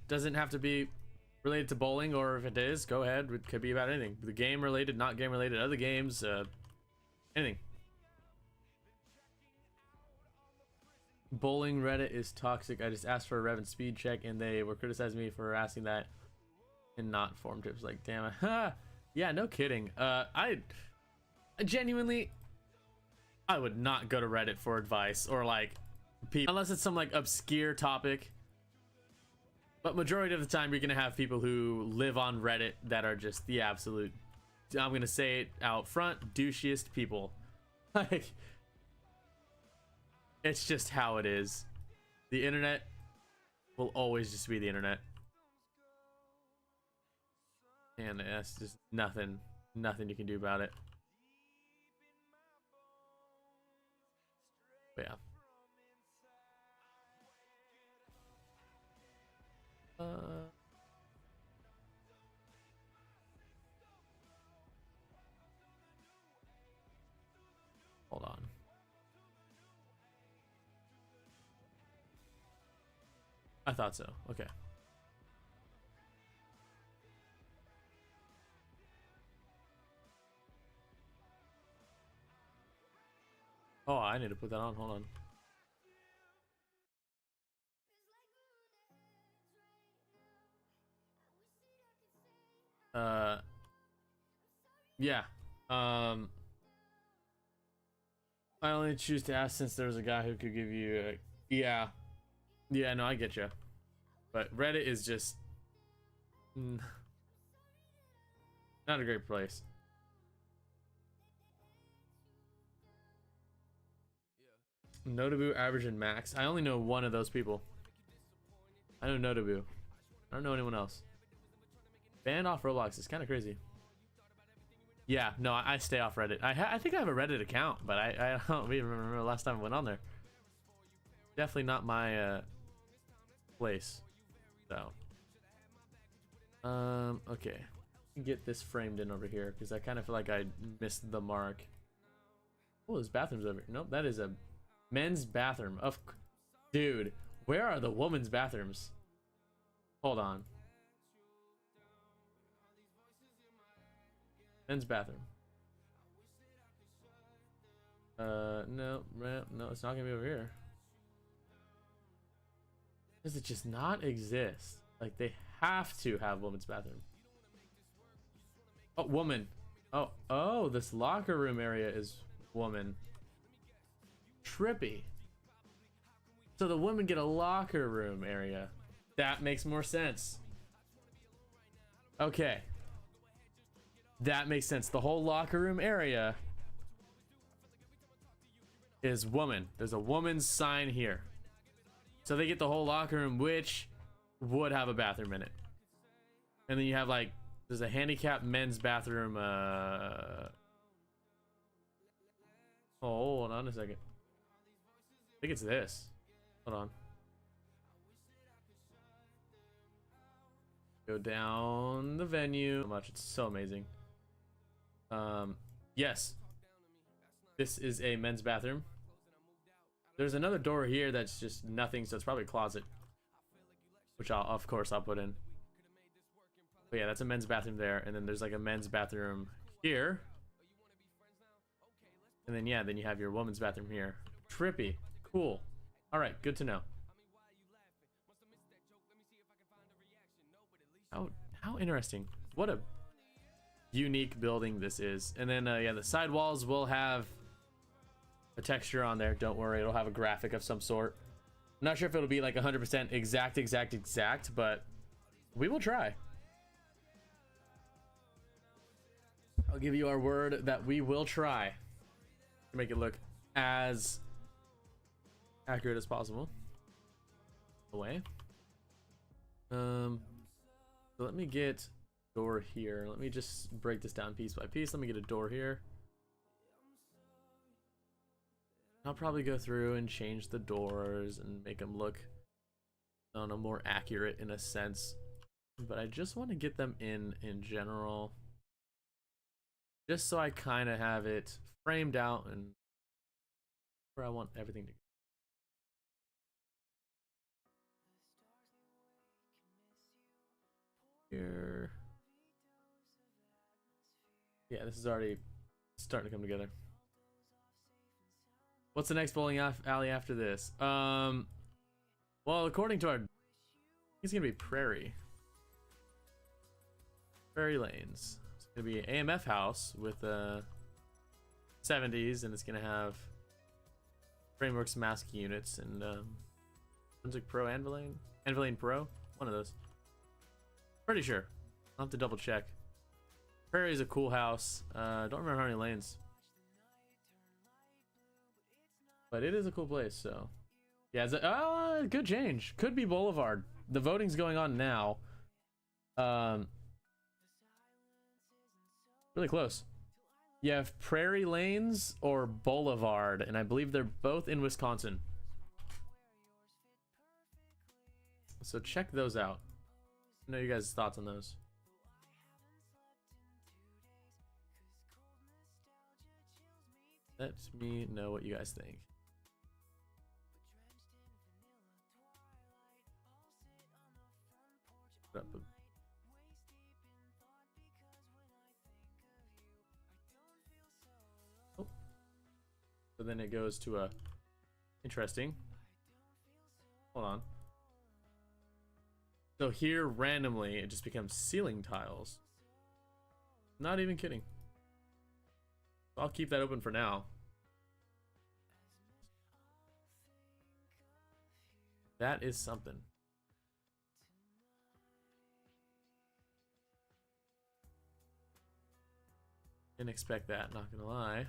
Doesn't have to be related to bowling, or if it is, go ahead. It could be about anything. The game related, not game related, other games, anything. Bowling Reddit is toxic. I just asked for a rev and speed check and they were criticizing me for asking that and not form tips. Like, damn it. Yeah, no kidding. I genuinely, I would not go to Reddit for advice or like people, unless it's some like obscure topic. But majority of the time you're gonna have people who live on Reddit that are just the absolute, I'm gonna say it out front, douchiest people. Like, it's just how it is. The internet will always just be the internet. And it's just nothing you can do about it. But yeah. Hold on. I thought so. Okay. Oh, I need to put that on. Hold on. Yeah. I only choose to ask since there's a guy who could give you a, yeah. Yeah, no, I get you. But Reddit is just not a great place. Notaboo, average, and max. I only know one of those people. I know Notaboo. I don't know anyone else. Banned off Roblox is kind of crazy. Yeah, no, I stay off Reddit. I think I have a Reddit account, but I don't even remember the last time I went on there. Definitely not my place. So, okay, get this framed in over here because I kind of feel like I missed the mark. Oh, there's bathrooms over here. Nope, that is a men's bathroom. Dude, where are the women's bathrooms? Hold on. Men's bathroom. No, it's not gonna be over here. Does it just not exist? Like, they have to have women's bathroom. Oh, woman. Oh, this locker room area is woman. Trippy. So the women get a locker room area. That makes more sense. Okay. That makes sense. The whole locker room area is woman. There's a woman's sign here. So they get the whole locker room, which would have a bathroom in it. And then you have like, there's a handicapped men's bathroom. Oh, hold on a second. I think it's this. Hold on. Go down the venue. So much. It's so amazing. Yes. This is a men's bathroom. There's another door here that's just nothing, so it's probably a closet. Which of course I'll put in. But yeah, that's a men's bathroom there, and then there's like a men's bathroom here. And then yeah, then you have your woman's bathroom here. Trippy. Cool. Alright, good to know. How interesting. What a unique building this is. And then yeah, the side walls will have a texture on there. Don't worry, it'll have a graphic of some sort. I'm not sure if it'll be like 100% exact, but we will try. I'll give you our word that we will try to make it look as accurate as possible. Away. So let me get a door here. Let me just break this down piece by piece. Let me get a door here. I'll probably go through and change the doors and make them look, I don't know, more accurate in a sense. But I just want to get them in general. Just so I kind of have it framed out and where I want everything to go. Here. Yeah, this is already starting to come together. What's the next bowling alley after this? Well, according to our, it's gonna be Prairie Lanes. It's gonna be an AMF house with 70s, and it's gonna have Frameworks mask units and Forensic Pro Anvilane Pro, one of those. Pretty sure. I'll have to double check. Prairie is a cool house. Don't remember how many lanes. But it is a cool place, so. Yeah, it's a, good change. Could be Boulevard. The voting's going on now. Really close. You have Prairie Lanes or Boulevard, and I believe they're both in Wisconsin. So check those out. I know you guys' thoughts on those. Let me know what you guys think. Put up a So then it goes to a interesting. Hold on. So here randomly it just becomes ceiling tiles. Not even kidding. I'll keep that open for now. That is something. Didn't expect that, not gonna lie.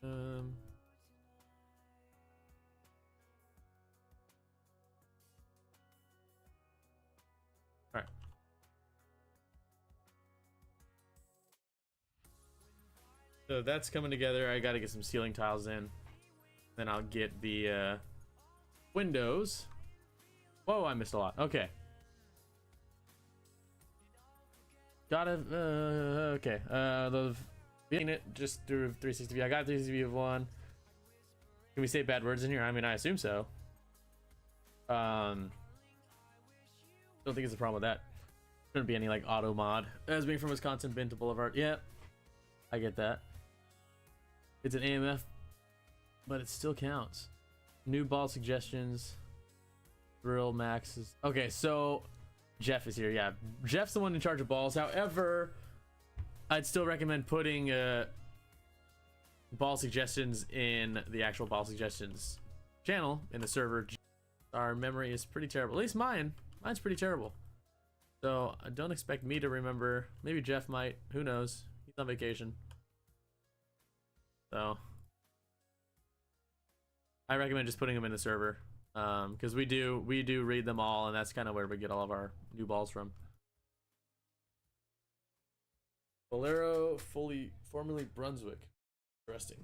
All right. So that's coming together. I got to get some ceiling tiles in. Then I'll get the windows. Whoa, I missed a lot. Okay. Gotta, okay. The it just through 360 view. I got 360 view of one. Can we say bad words in here? I mean, I assume so. Don't think it's a problem with that. Shouldn't be any like auto mod. As being from Wisconsin, been to Boulevard. Yeah, I get that. It's an AMF, but it still counts. New ball suggestions. Thrill maxes. Okay, so Jeff is here. Yeah, Jeff's the one in charge of balls. However, I'd still recommend putting ball suggestions in the actual ball suggestions channel in the server. Our memory is pretty terrible. At least mine. Mine's pretty terrible. So I don't expect me to remember. Maybe Jeff might. Who knows? He's on vacation. So I recommend just putting them in the server. Because we do read them all, and that's kind of where we get all of our new balls from. Bolero, formerly Brunswick. Interesting.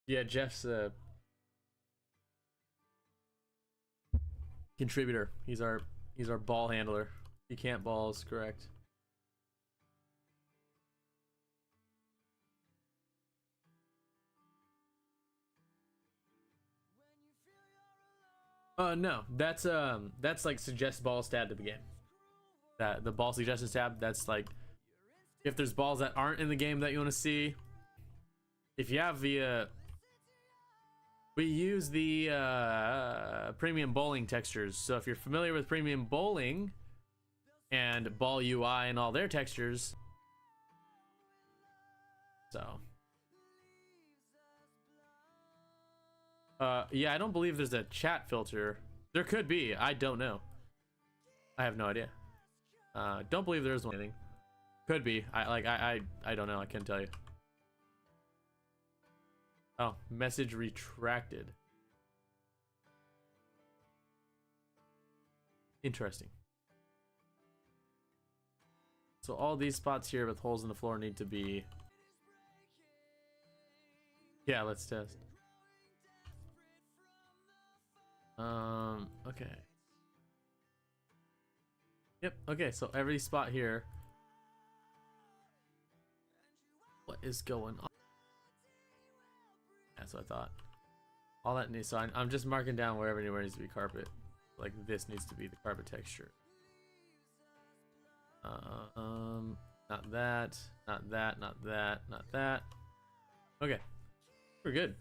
Yeah, Jeff's a contributor. He's our ball handler. He can't balls, correct? No, that's like suggest balls tab to the game. That the ball suggestions tab, that's like if there's balls that aren't in the game that you want to see. If you have the we use the premium bowling textures, so if you're familiar with premium bowling and ball UI and all their textures, so yeah, I don't believe there's a chat filter. There could be. I don't know. I have no idea. Don't believe there is one. Anything. Could be. I don't know. I can't tell you. Oh, message retracted. Interesting. So all these spots here with holes in the floor need to be. Yeah, let's test. Okay. Yep, okay, so every spot here. What is going on? That's what I thought. All that needs, so I'm just marking down wherever anywhere needs to be carpet. Like this needs to be the carpet texture. Not that, not that, not that, not that. Okay, we're good.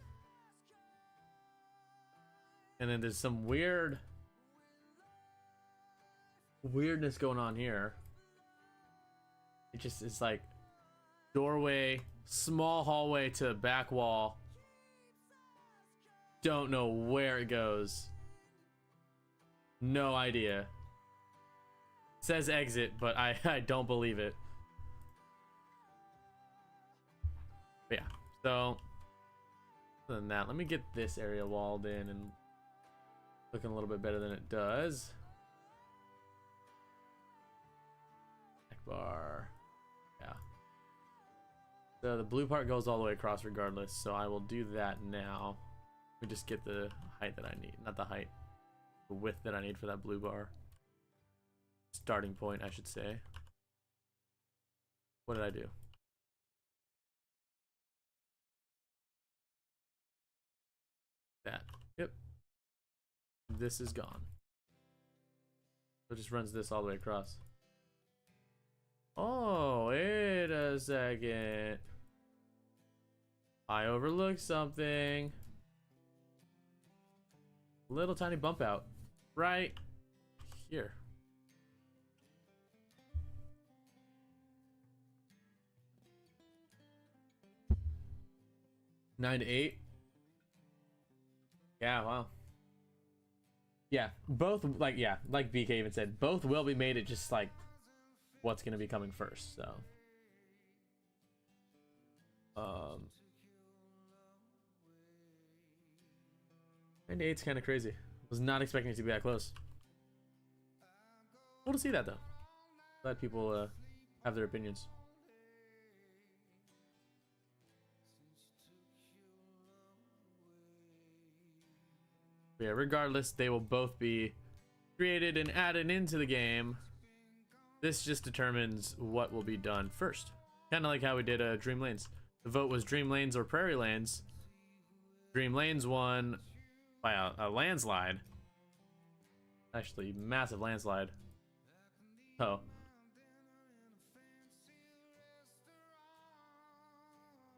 And then there's some weirdness going on here. It's like doorway, small hallway to back wall. Don't know where it goes. No idea. It says exit, but I don't believe it. But yeah, so other than that, let me get this area walled in and looking a little bit better than it does. Back bar. Yeah. So the blue part goes all the way across regardless, so I will do that now. Let me just get the height that I need. Not the height. The width that I need for that blue bar. Starting point, I should say. What did I do? That. Yep. This is gone. So it just runs this all the way across. Oh, wait a second. I overlooked something. Little tiny bump out right here. Nine to 8. Yeah, wow. Yeah, both like BK even said, both will be made. It just like what's gonna be coming first. So 98's kind of crazy. Was not expecting it to be that close. Cool to see that though. Glad people have their opinions. But yeah, regardless, they will both be created and added into the game. This just determines what will be done first. Kind of like how we did Dream Lanes. The vote was Dream Lanes or Prairie Lanes. Dream Lanes won by a landslide. Actually, massive landslide. Oh.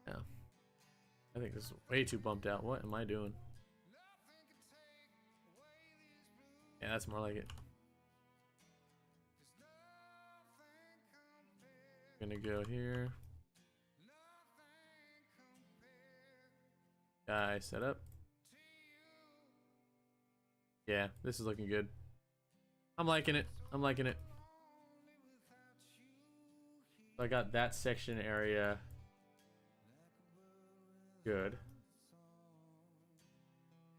Yeah. I think this is way too bumped out. What am I doing? Yeah, that's more like it. Gonna go here. Guy set up. Yeah, this is looking good. I'm liking it. I'm liking it. So I got that section area good.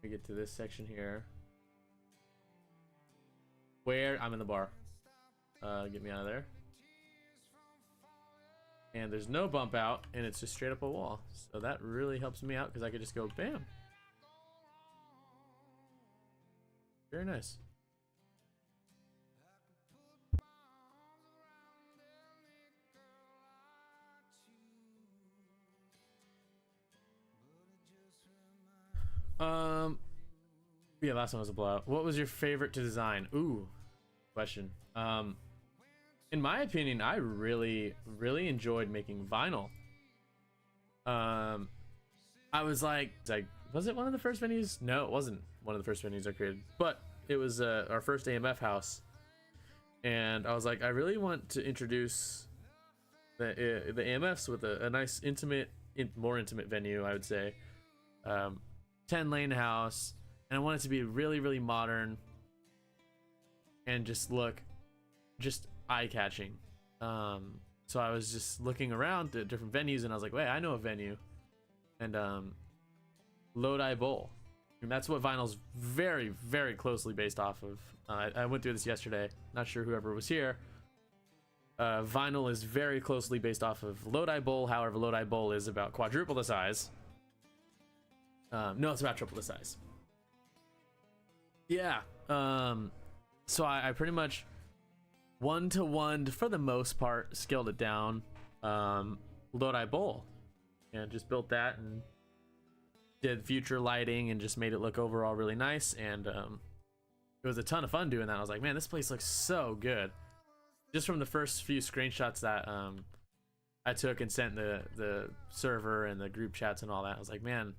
We get to this section here. Where I'm in the bar. Get me out of there. And there's no bump out, and it's just straight up a wall. So that really helps me out because I could just go bam. Very nice. Yeah, last one was a blowout. What was your favorite to design? Ooh, question. In my opinion, I really enjoyed making vinyl. I was like, was it one of the first venues? No, it wasn't one of the first venues I created, but it was our first AMF house. And I was like, I really want to introduce the AMFs with a nice more intimate venue, I would say. 10-lane house, and I want it to be really modern and just look just eye-catching. So I was just looking around at different venues, and I was like, wait, I know a venue. And Lodi Bowl, and that's what vinyl's very closely based off of. I went through this yesterday, not sure whoever was here. Vinyl is very closely based off of Lodi Bowl. However, Lodi Bowl is about quadruple the size. No, it's about triple the size. Yeah. So I pretty much 1-to-1 for the most part scaled it down. Lodi Bowl, and just built that and did future lighting and just made it look overall really nice. And it was a ton of fun doing that. I was like, man, this place looks so good. Just from the first few screenshots that I took and sent the server and the group chats and all that, I was like, man,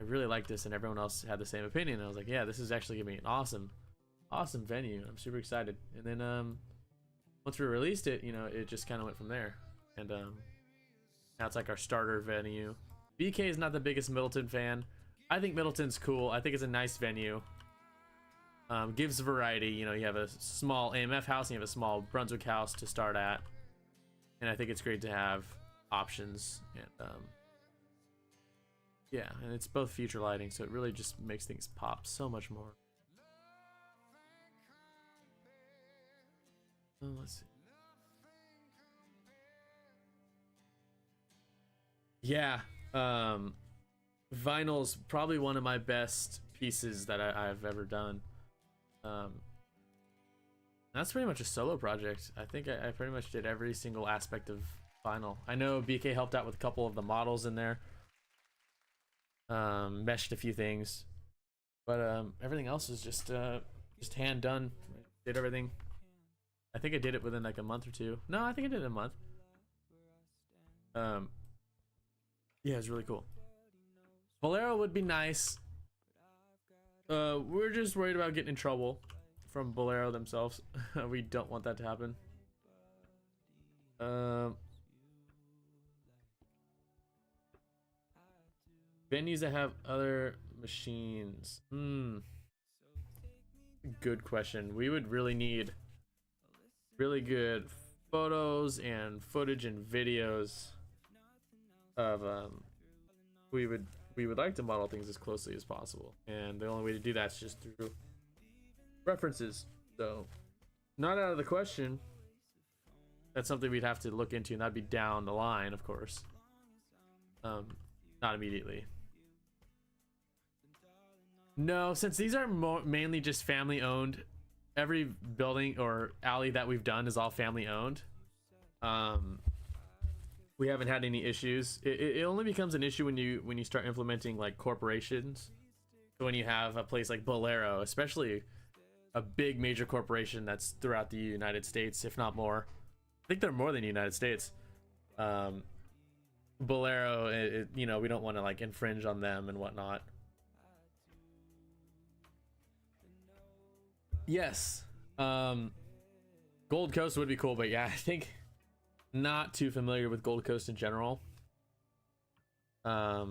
I really like this, and everyone else had the same opinion. And I was like, yeah, this is actually gonna be an awesome venue. I'm super excited. And then once we released it, you know, it just kind of went from there. And now it's like our starter venue. BK is not the biggest Middleton fan. I think Middleton's cool. I think it's a nice venue. Gives variety. You know, you have a small AMF house and you have a small Brunswick house to start at, and I think it's great to have options. And yeah, and it's both future lighting, so it really just makes things pop so much more. Let's see. Yeah, vinyl's probably one of my best pieces that I've ever done. That's pretty much a solo project. I think I pretty much did every single aspect of vinyl. I know BK helped out with a couple of the models in there. Meshed a few things, but everything else is just hand done. Did everything. I think I did it within like a month or two. No, I think I did it in a month. Yeah, it's really cool. Bolero would be nice. We're just worried about getting in trouble from Bolero themselves. We don't want that to happen. Venues that have other machines. Good question. We would really need really good photos and footage and videos of we would like to model things as closely as possible, and the only way to do that is just through references. So not out of the question. That's something we'd have to look into, and that'd be down the line, of course. Not immediately. No, since these are mainly just family owned, every building or alley that we've done is all family owned. We haven't had any issues. It only becomes an issue when you start implementing like corporations. So when you have a place like Bolero, especially a big major corporation that's throughout the United States, if not more. I think they're more than the United States. Bolero, you know, we don't want to like infringe on them and whatnot. Yes. Gold Coast would be cool, but yeah, I think not too familiar with Gold Coast in general. I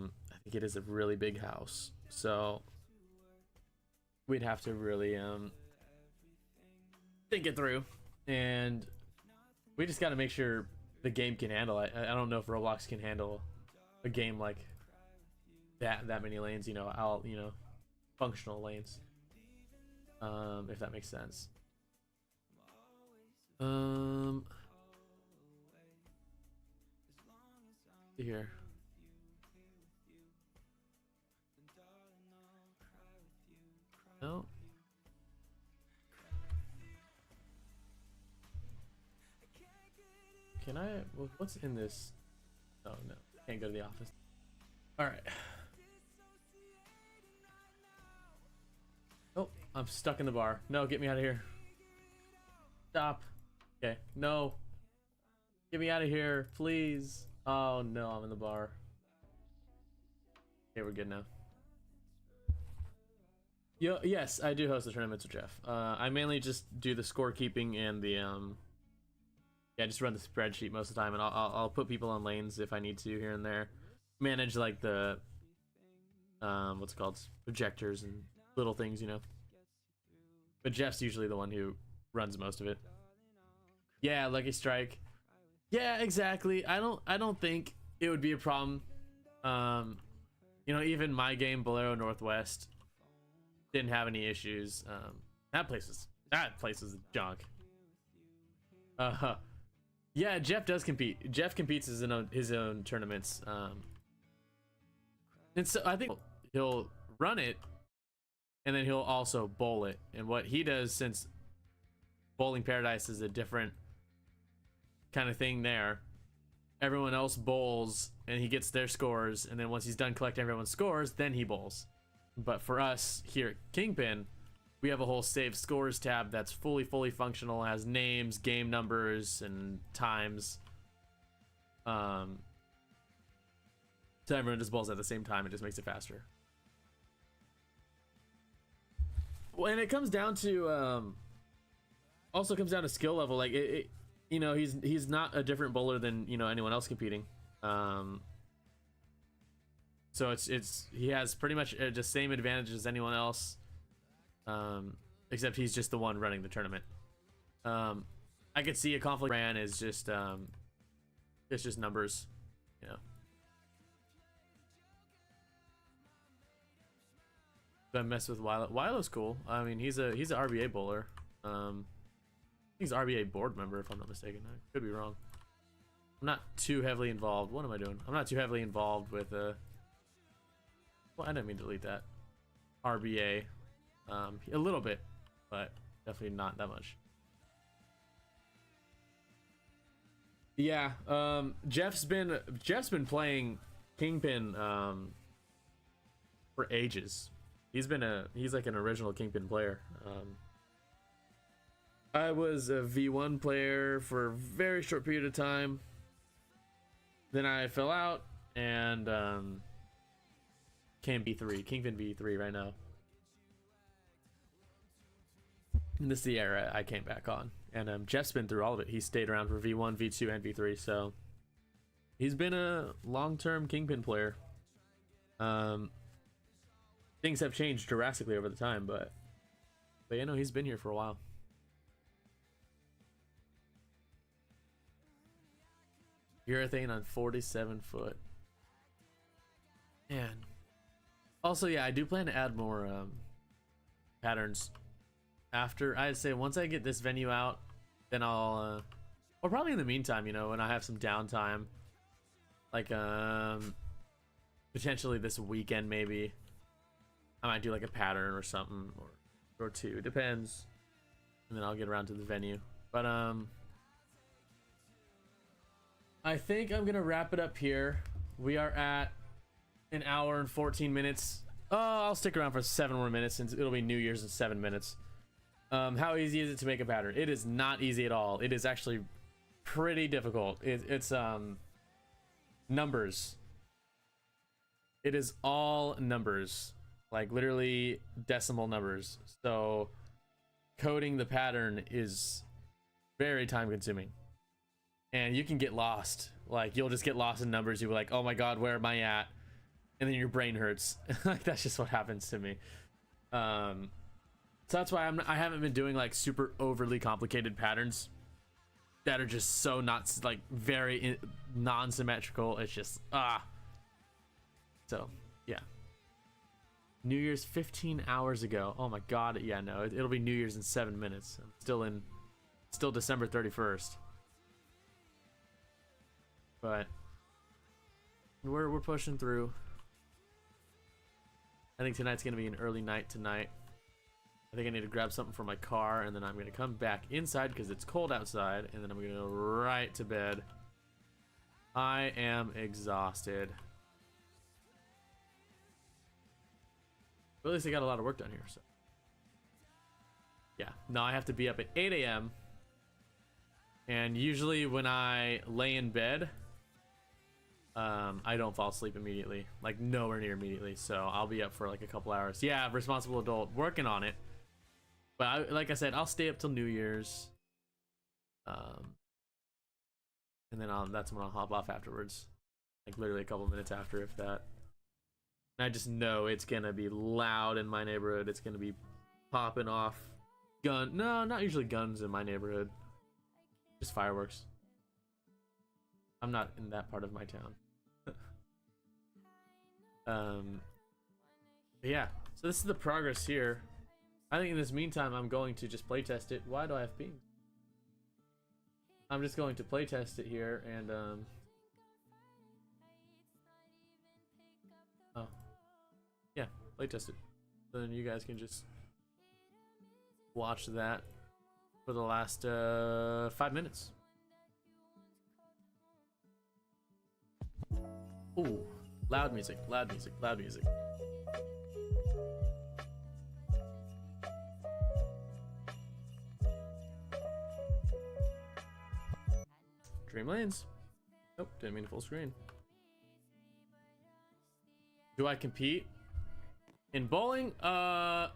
think it is a really big house, so we'd have to really think it through, and we just got to make sure the game can handle it. I don't know if Roblox can handle a game like that many lanes, you know, functional lanes, if that makes sense. Here. No. Can I? What's in this? Oh no, can't go to the office. All right. Oh, I'm stuck in the bar. No, get me out of here. Stop. Okay, no. Get me out of here, please. Oh no, I'm in the bar. Okay, we're good now. Yes, I do host the tournaments with Jeff. I mainly just do the scorekeeping and the yeah, just run the spreadsheet most of the time, and I'll put people on lanes if I need to here and there. Manage like the what's it called, projectors and little things, you know. But Jeff's usually the one who runs most of it. Yeah, Lucky Strike. Yeah, exactly. I don't think it would be a problem. You know, even my game Bolero Northwest didn't have any issues. That place was junk. Yeah, Jeff does compete. Jeff competes his own tournaments. And so I think he'll run it, and then he'll also bowl it. And what he does, since Bowling Paradise is a different kind of thing there, everyone else bowls and he gets their scores, and then once he's done collecting everyone's scores, then he bowls. But for us here at KingPin, we have a whole save scores tab that's fully functional, has names, game numbers, and times. So everyone just bowls at the same time. It just makes it faster. When it comes down to also comes down to skill level, like you know, he's not a different bowler than, you know, anyone else competing. So it's he has pretty much the same advantage as anyone else, except he's just the one running the tournament. I could see a conflict ran is just it's just numbers, you know. So I mess with Wilo. Wilo's cool. I mean, he's an RBA bowler. He's an RBA board member, if I'm not mistaken. I could be wrong. I'm not too heavily involved. What am I doing? I'm not too heavily involved with well, I didn't mean to delete that. RBA. A little bit, but definitely not that much. Yeah, Jeff's been playing KingPin for ages. He's like an original KingPin player. I was a V1 player for a very short period of time. Then I fell out and KingPin V3 right now. And this is the era I came back on. And Jeff's been through all of it. He stayed around for V1, V2, and V3, so he's been a long-term KingPin player. Things have changed drastically over the time, but you know, he's been here for a while. Urethane on 47 foot. Man. Also, yeah, I do plan to add more patterns after. I'd say once I get this venue out, then I'll or probably in the meantime, you know, when I have some downtime, like potentially this weekend maybe, I might do like a pattern or something, or two, depends, and then I'll get around to the venue. But I think I'm gonna wrap it up here. We are at an hour and 14 minutes. Oh, I'll stick around for 7 more minutes since it'll be New Year's in 7 minutes. How easy is it to make a pattern? It is not easy at all. It is actually pretty difficult. It's numbers. It is all numbers, like literally decimal numbers. So coding the pattern is very time consuming, and you can get lost. Like, you'll just get lost in numbers. You'll be like, oh my god, where am I at? And then your brain hurts. Like, that's just what happens to me. So that's why I haven't been doing like super overly complicated patterns that are just so not like very non-symmetrical. It's just so yeah. New Year's 15 hours ago. Oh my god. Yeah, no, it'll be New Year's in 7 minutes. I'm still December 31st. But we're pushing through. I think tonight's gonna be an early night tonight. I think I need to grab something for my car, and then I'm gonna come back inside because it's cold outside, and then I'm gonna go right to bed. I am exhausted. But at least I got a lot of work done here, so. Yeah, now I have to be up at 8 a.m. And usually when I lay in bed, I don't fall asleep immediately, like nowhere near immediately. So I'll be up for like a couple hours. Yeah, responsible adult, working on it. But like I said, I'll stay up till New Year's. And then that's when I'll hop off afterwards. Like literally a couple minutes after, if that. And I just know it's gonna be loud in my neighborhood. It's gonna be popping off. No, not usually guns in my neighborhood. Just fireworks. I'm not in that part of my town. But yeah, so this is the progress here. I think in this meantime, I'm going to just playtest it. Why do I have pings? I'm just going to playtest it here, and oh, yeah, playtest it. So then you guys can just watch that for the last 5 minutes. Ooh, loud music, loud music, loud music. Dream lanes. Nope, didn't mean full screen. Do I compete in bowling? No,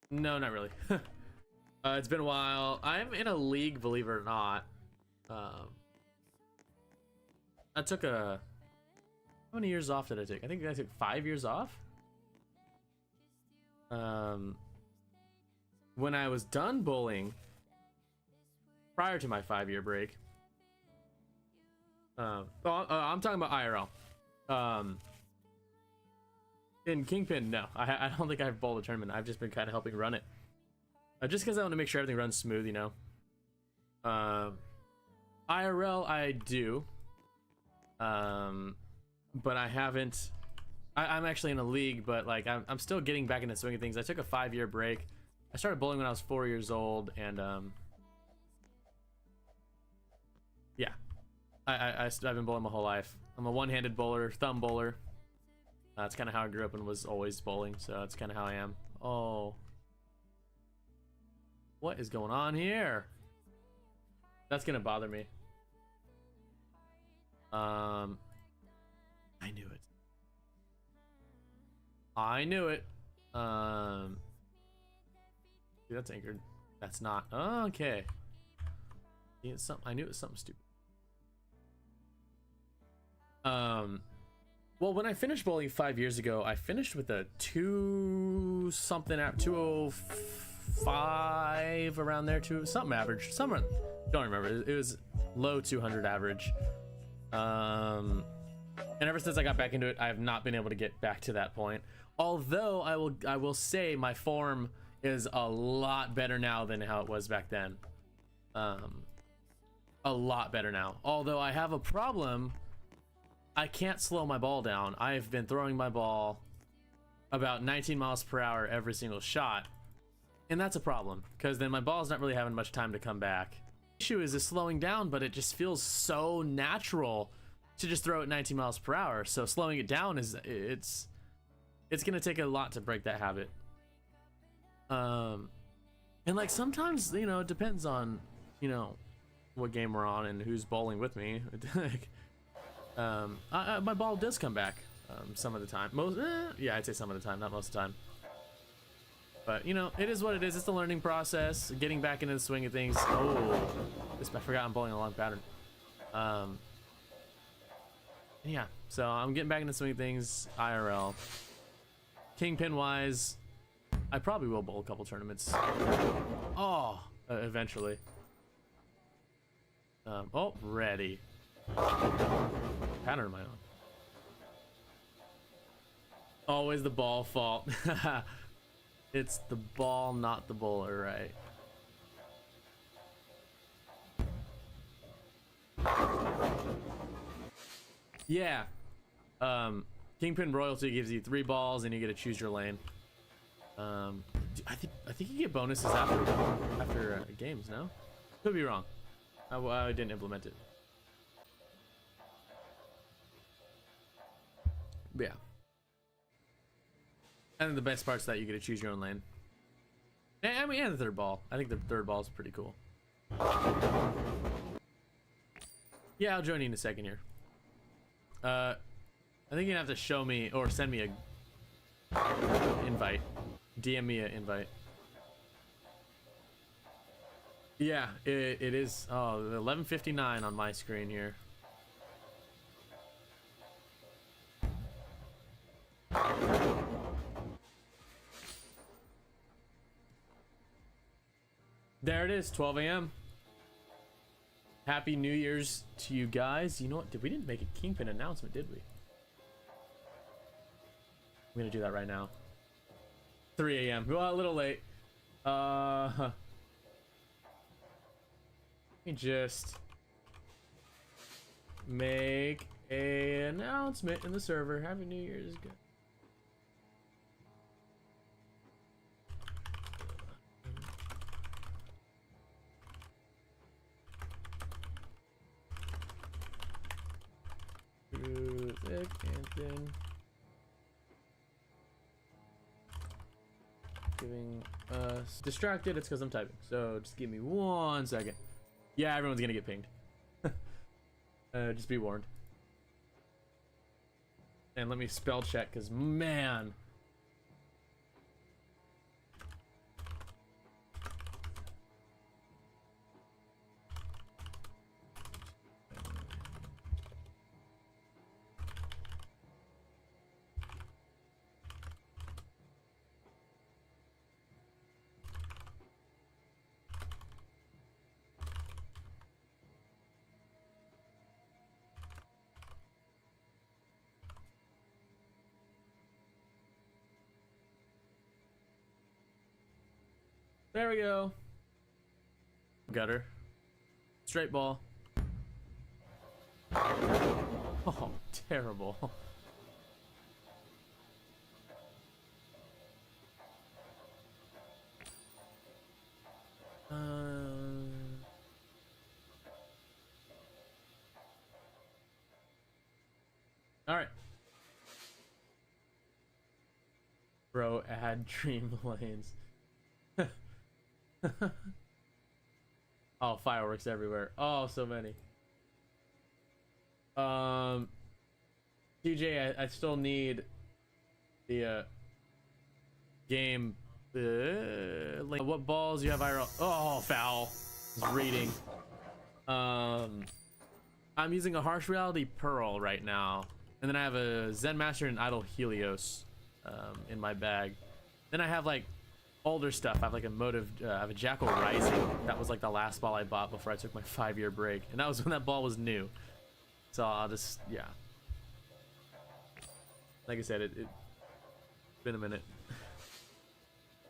not really. It's been a while. I'm in a league, believe it or not. I took how many years off did I take? I think I took 5 years off. When I was done bowling, prior to my 5-year break. I'm talking about IRL. In KingPin, no, I don't think I've bowled a tournament. I've just been kind of helping run it, just because I want to make sure everything runs smooth, you know. IRL I do, but I haven't. I'm actually in a league, but like I'm still getting back into swing of things. I took a 5-year break. I started bowling when I was 4 years old, and yeah. I've been bowling my whole life. I'm a one-handed bowler, thumb bowler. That's kind of how I grew up and was always bowling, so that's kind of how I am. Oh. What is going on here? That's gonna bother me. I knew it. I knew it. See, that's anchored. That's not. Oh, okay. It's something. I knew it was something stupid. Well, when I finished bowling 5 years ago, I finished with a 205 around there, something average, somewhere, don't remember. It was low 200 average. And ever since I got back into it, I have not been able to get back to that point. Although I will say my form is a lot better now than how it was back then. A lot better now. Although I have a problem. I can't slow my ball down. I've been throwing my ball about 19 miles per hour every single shot, and that's a problem because then my ball's not really having much time to come back. The issue is slowing down, but it just feels so natural to just throw at 19 miles per hour. So slowing it down it's gonna take a lot to break that habit. And like sometimes, you know, it depends on, you know, what game we're on and who's bowling with me. My ball does come back some of the time. Yeah, I'd say some of the time, not most of the time. But you know, it is what it is. It's the learning process, getting back into the swing of things. Oh, I forgot I'm bowling a long pattern. Yeah, so I'm getting back into the swing of things IRL. KingPin wise, I probably will bowl a couple tournaments. Oh, eventually. Oh, ready. Pattern of my own. Always the ball fault. It's the ball, not the bowler, right? Yeah. KingPin royalty gives you 3 balls and you get to choose your lane. I think you get bonuses after games, no? Could be wrong. I didn't implement it. But yeah. And the best part's that you get to choose your own lane. I mean, and the third ball. I think the third ball is pretty cool. Yeah, I'll join you in a second here. I think you're gonna have to show me or send me a invite. DM me an invite. Yeah, it is. Oh, 11:59 on my screen here. There it is, 12 a.m. Happy New Year's to you guys. You know what? We didn't make a KingPin announcement, did we? I'm gonna do that right now. 3 a.m. Well, a little late. Let me just make an announcement in the server. Happy New Year's. Good. Giving us distracted. It's because I'm typing, so just give me 1 second. Yeah, everyone's gonna get pinged. Just be warned. And let me spell check, because man, there we go. Gutter. Straight ball. Oh, terrible. All right. Bro, add dream lanes. Oh, fireworks everywhere. Oh, so many. TJ, I still need the game. Like, what balls you have IRL? Oh, foul. It's reading. I'm using a harsh reality pearl right now, and then I have a Zen Master and Idle Helios in my bag. Then I have like older stuff. I have like a motive. I have a Jackal Rising. That was like the last ball I bought before I took my 5-year break, and that was when that ball was new. So I'll just, yeah. Like I said, it's been a minute.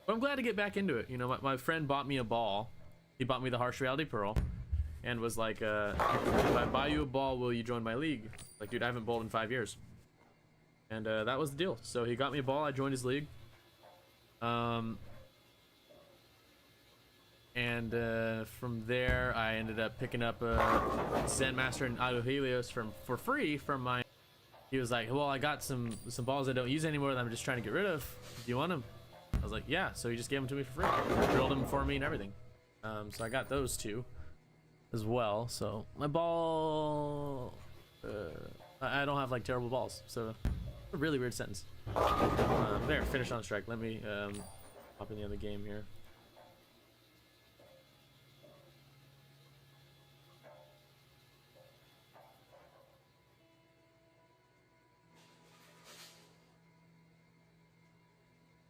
But I'm glad to get back into it. You know, my friend bought me a ball. He bought me the Harsh Reality Pearl and was like, if I buy you a ball, will you join my league? Like, dude, I haven't bowled in 5 years. And that was the deal. So he got me a ball. I joined his league. And from there, I ended up picking up a Zen Master and Idle Helios for free from my. He was like, "Well, I got some balls I don't use anymore that I'm just trying to get rid of. Do you want them?" I was like, "Yeah." So he just gave them to me for free, drilled them for me and everything. So I got those 2 as well. So my ball, I don't have like terrible balls. So a really weird sentence. There, finish on strike. Let me Hop in the other game here.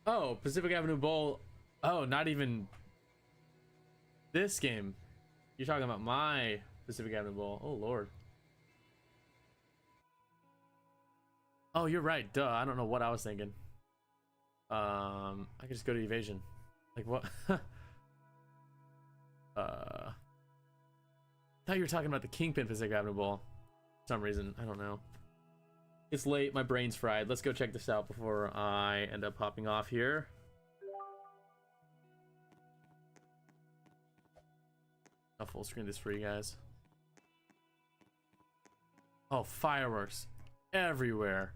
Oh, Pacific Avenue Bowl. Oh, not even this game. You're talking about my Pacific Avenue Bowl. Oh, Lord. Oh, you're right. Duh. I don't know what I was thinking. I could just go to evasion. Like what? Thought you were talking about the KingPin Pacific Avenue Bowl. For some reason, I don't know. It's late. My brain's fried. Let's go check this out before I end up hopping off here. I'll full screen this for you guys. Oh, fireworks everywhere.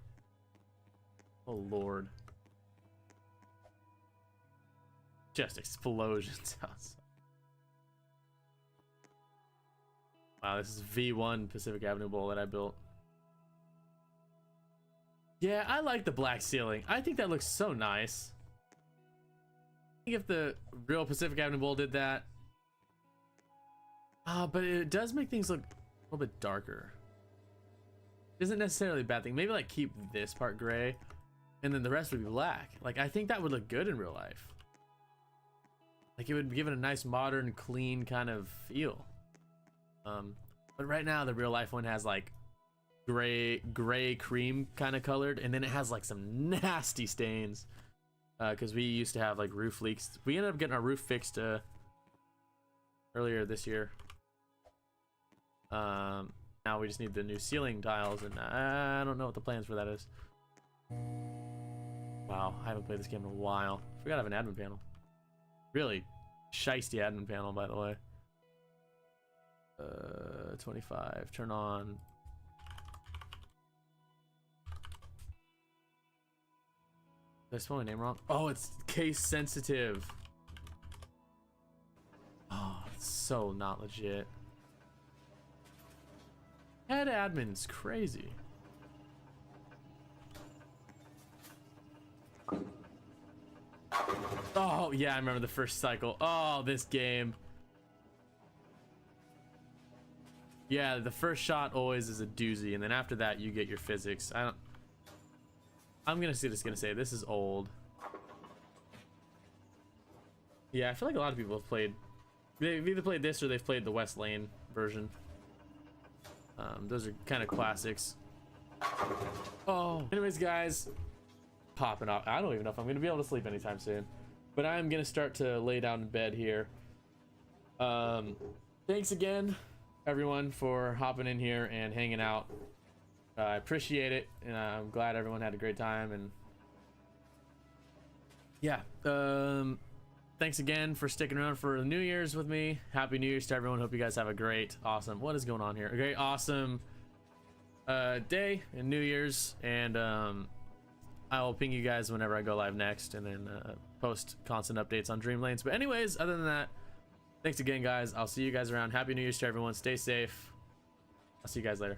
Oh, Lord. Just explosions outside. Wow, this is V1 Pacific Avenue Bowl that I built. Yeah, I like the black ceiling. I think that looks so nice. I think if the real Pacific Avenue Bowl did that. But it does make things look a little bit darker. Isn't necessarily a bad thing. Maybe like keep this part gray and then the rest would be black. Like I think that would look good in real life. Like it would give it a nice modern, clean kind of feel. But right now the real life one has like gray cream kind of colored, and then it has like some nasty stains. Because we used to have like roof leaks. We ended up getting our roof fixed earlier this year. Now we just need the new ceiling tiles, and I don't know what the plans for that is. Wow, I haven't played this game in a while. Forgot I have an admin panel. Really shiesty admin panel, by the way. 25, turn on. Did I spell my name wrong? Oh, it's case sensitive. Oh, it's so not legit. Head admin's crazy. Oh, yeah, I remember the first cycle. Oh, this game. Yeah, the first shot always is a doozy, and then after that you get your physics. I'm gonna see what it's gonna say. This is old. Yeah, I feel like a lot of people have played. They've either played this or they've played the West Lane version. Those are kind of classics. Oh, anyways, guys, popping off. I don't even know if I'm gonna be able to sleep anytime soon, but I'm gonna start to lay down in bed here. Thanks again, everyone, for hopping in here and hanging out. I appreciate it, and I'm glad everyone had a great time. And yeah, thanks again for sticking around for New Year's with me. Happy New Year's to everyone. Hope you guys have a great, awesome, what is going on here? A great, awesome day and New Year's. And I will ping you guys whenever I go live next, and then post constant updates on Dream Lanes. But anyways, other than that, thanks again, guys. I'll see you guys around. Happy New Year's to everyone. Stay safe. I'll see you guys later.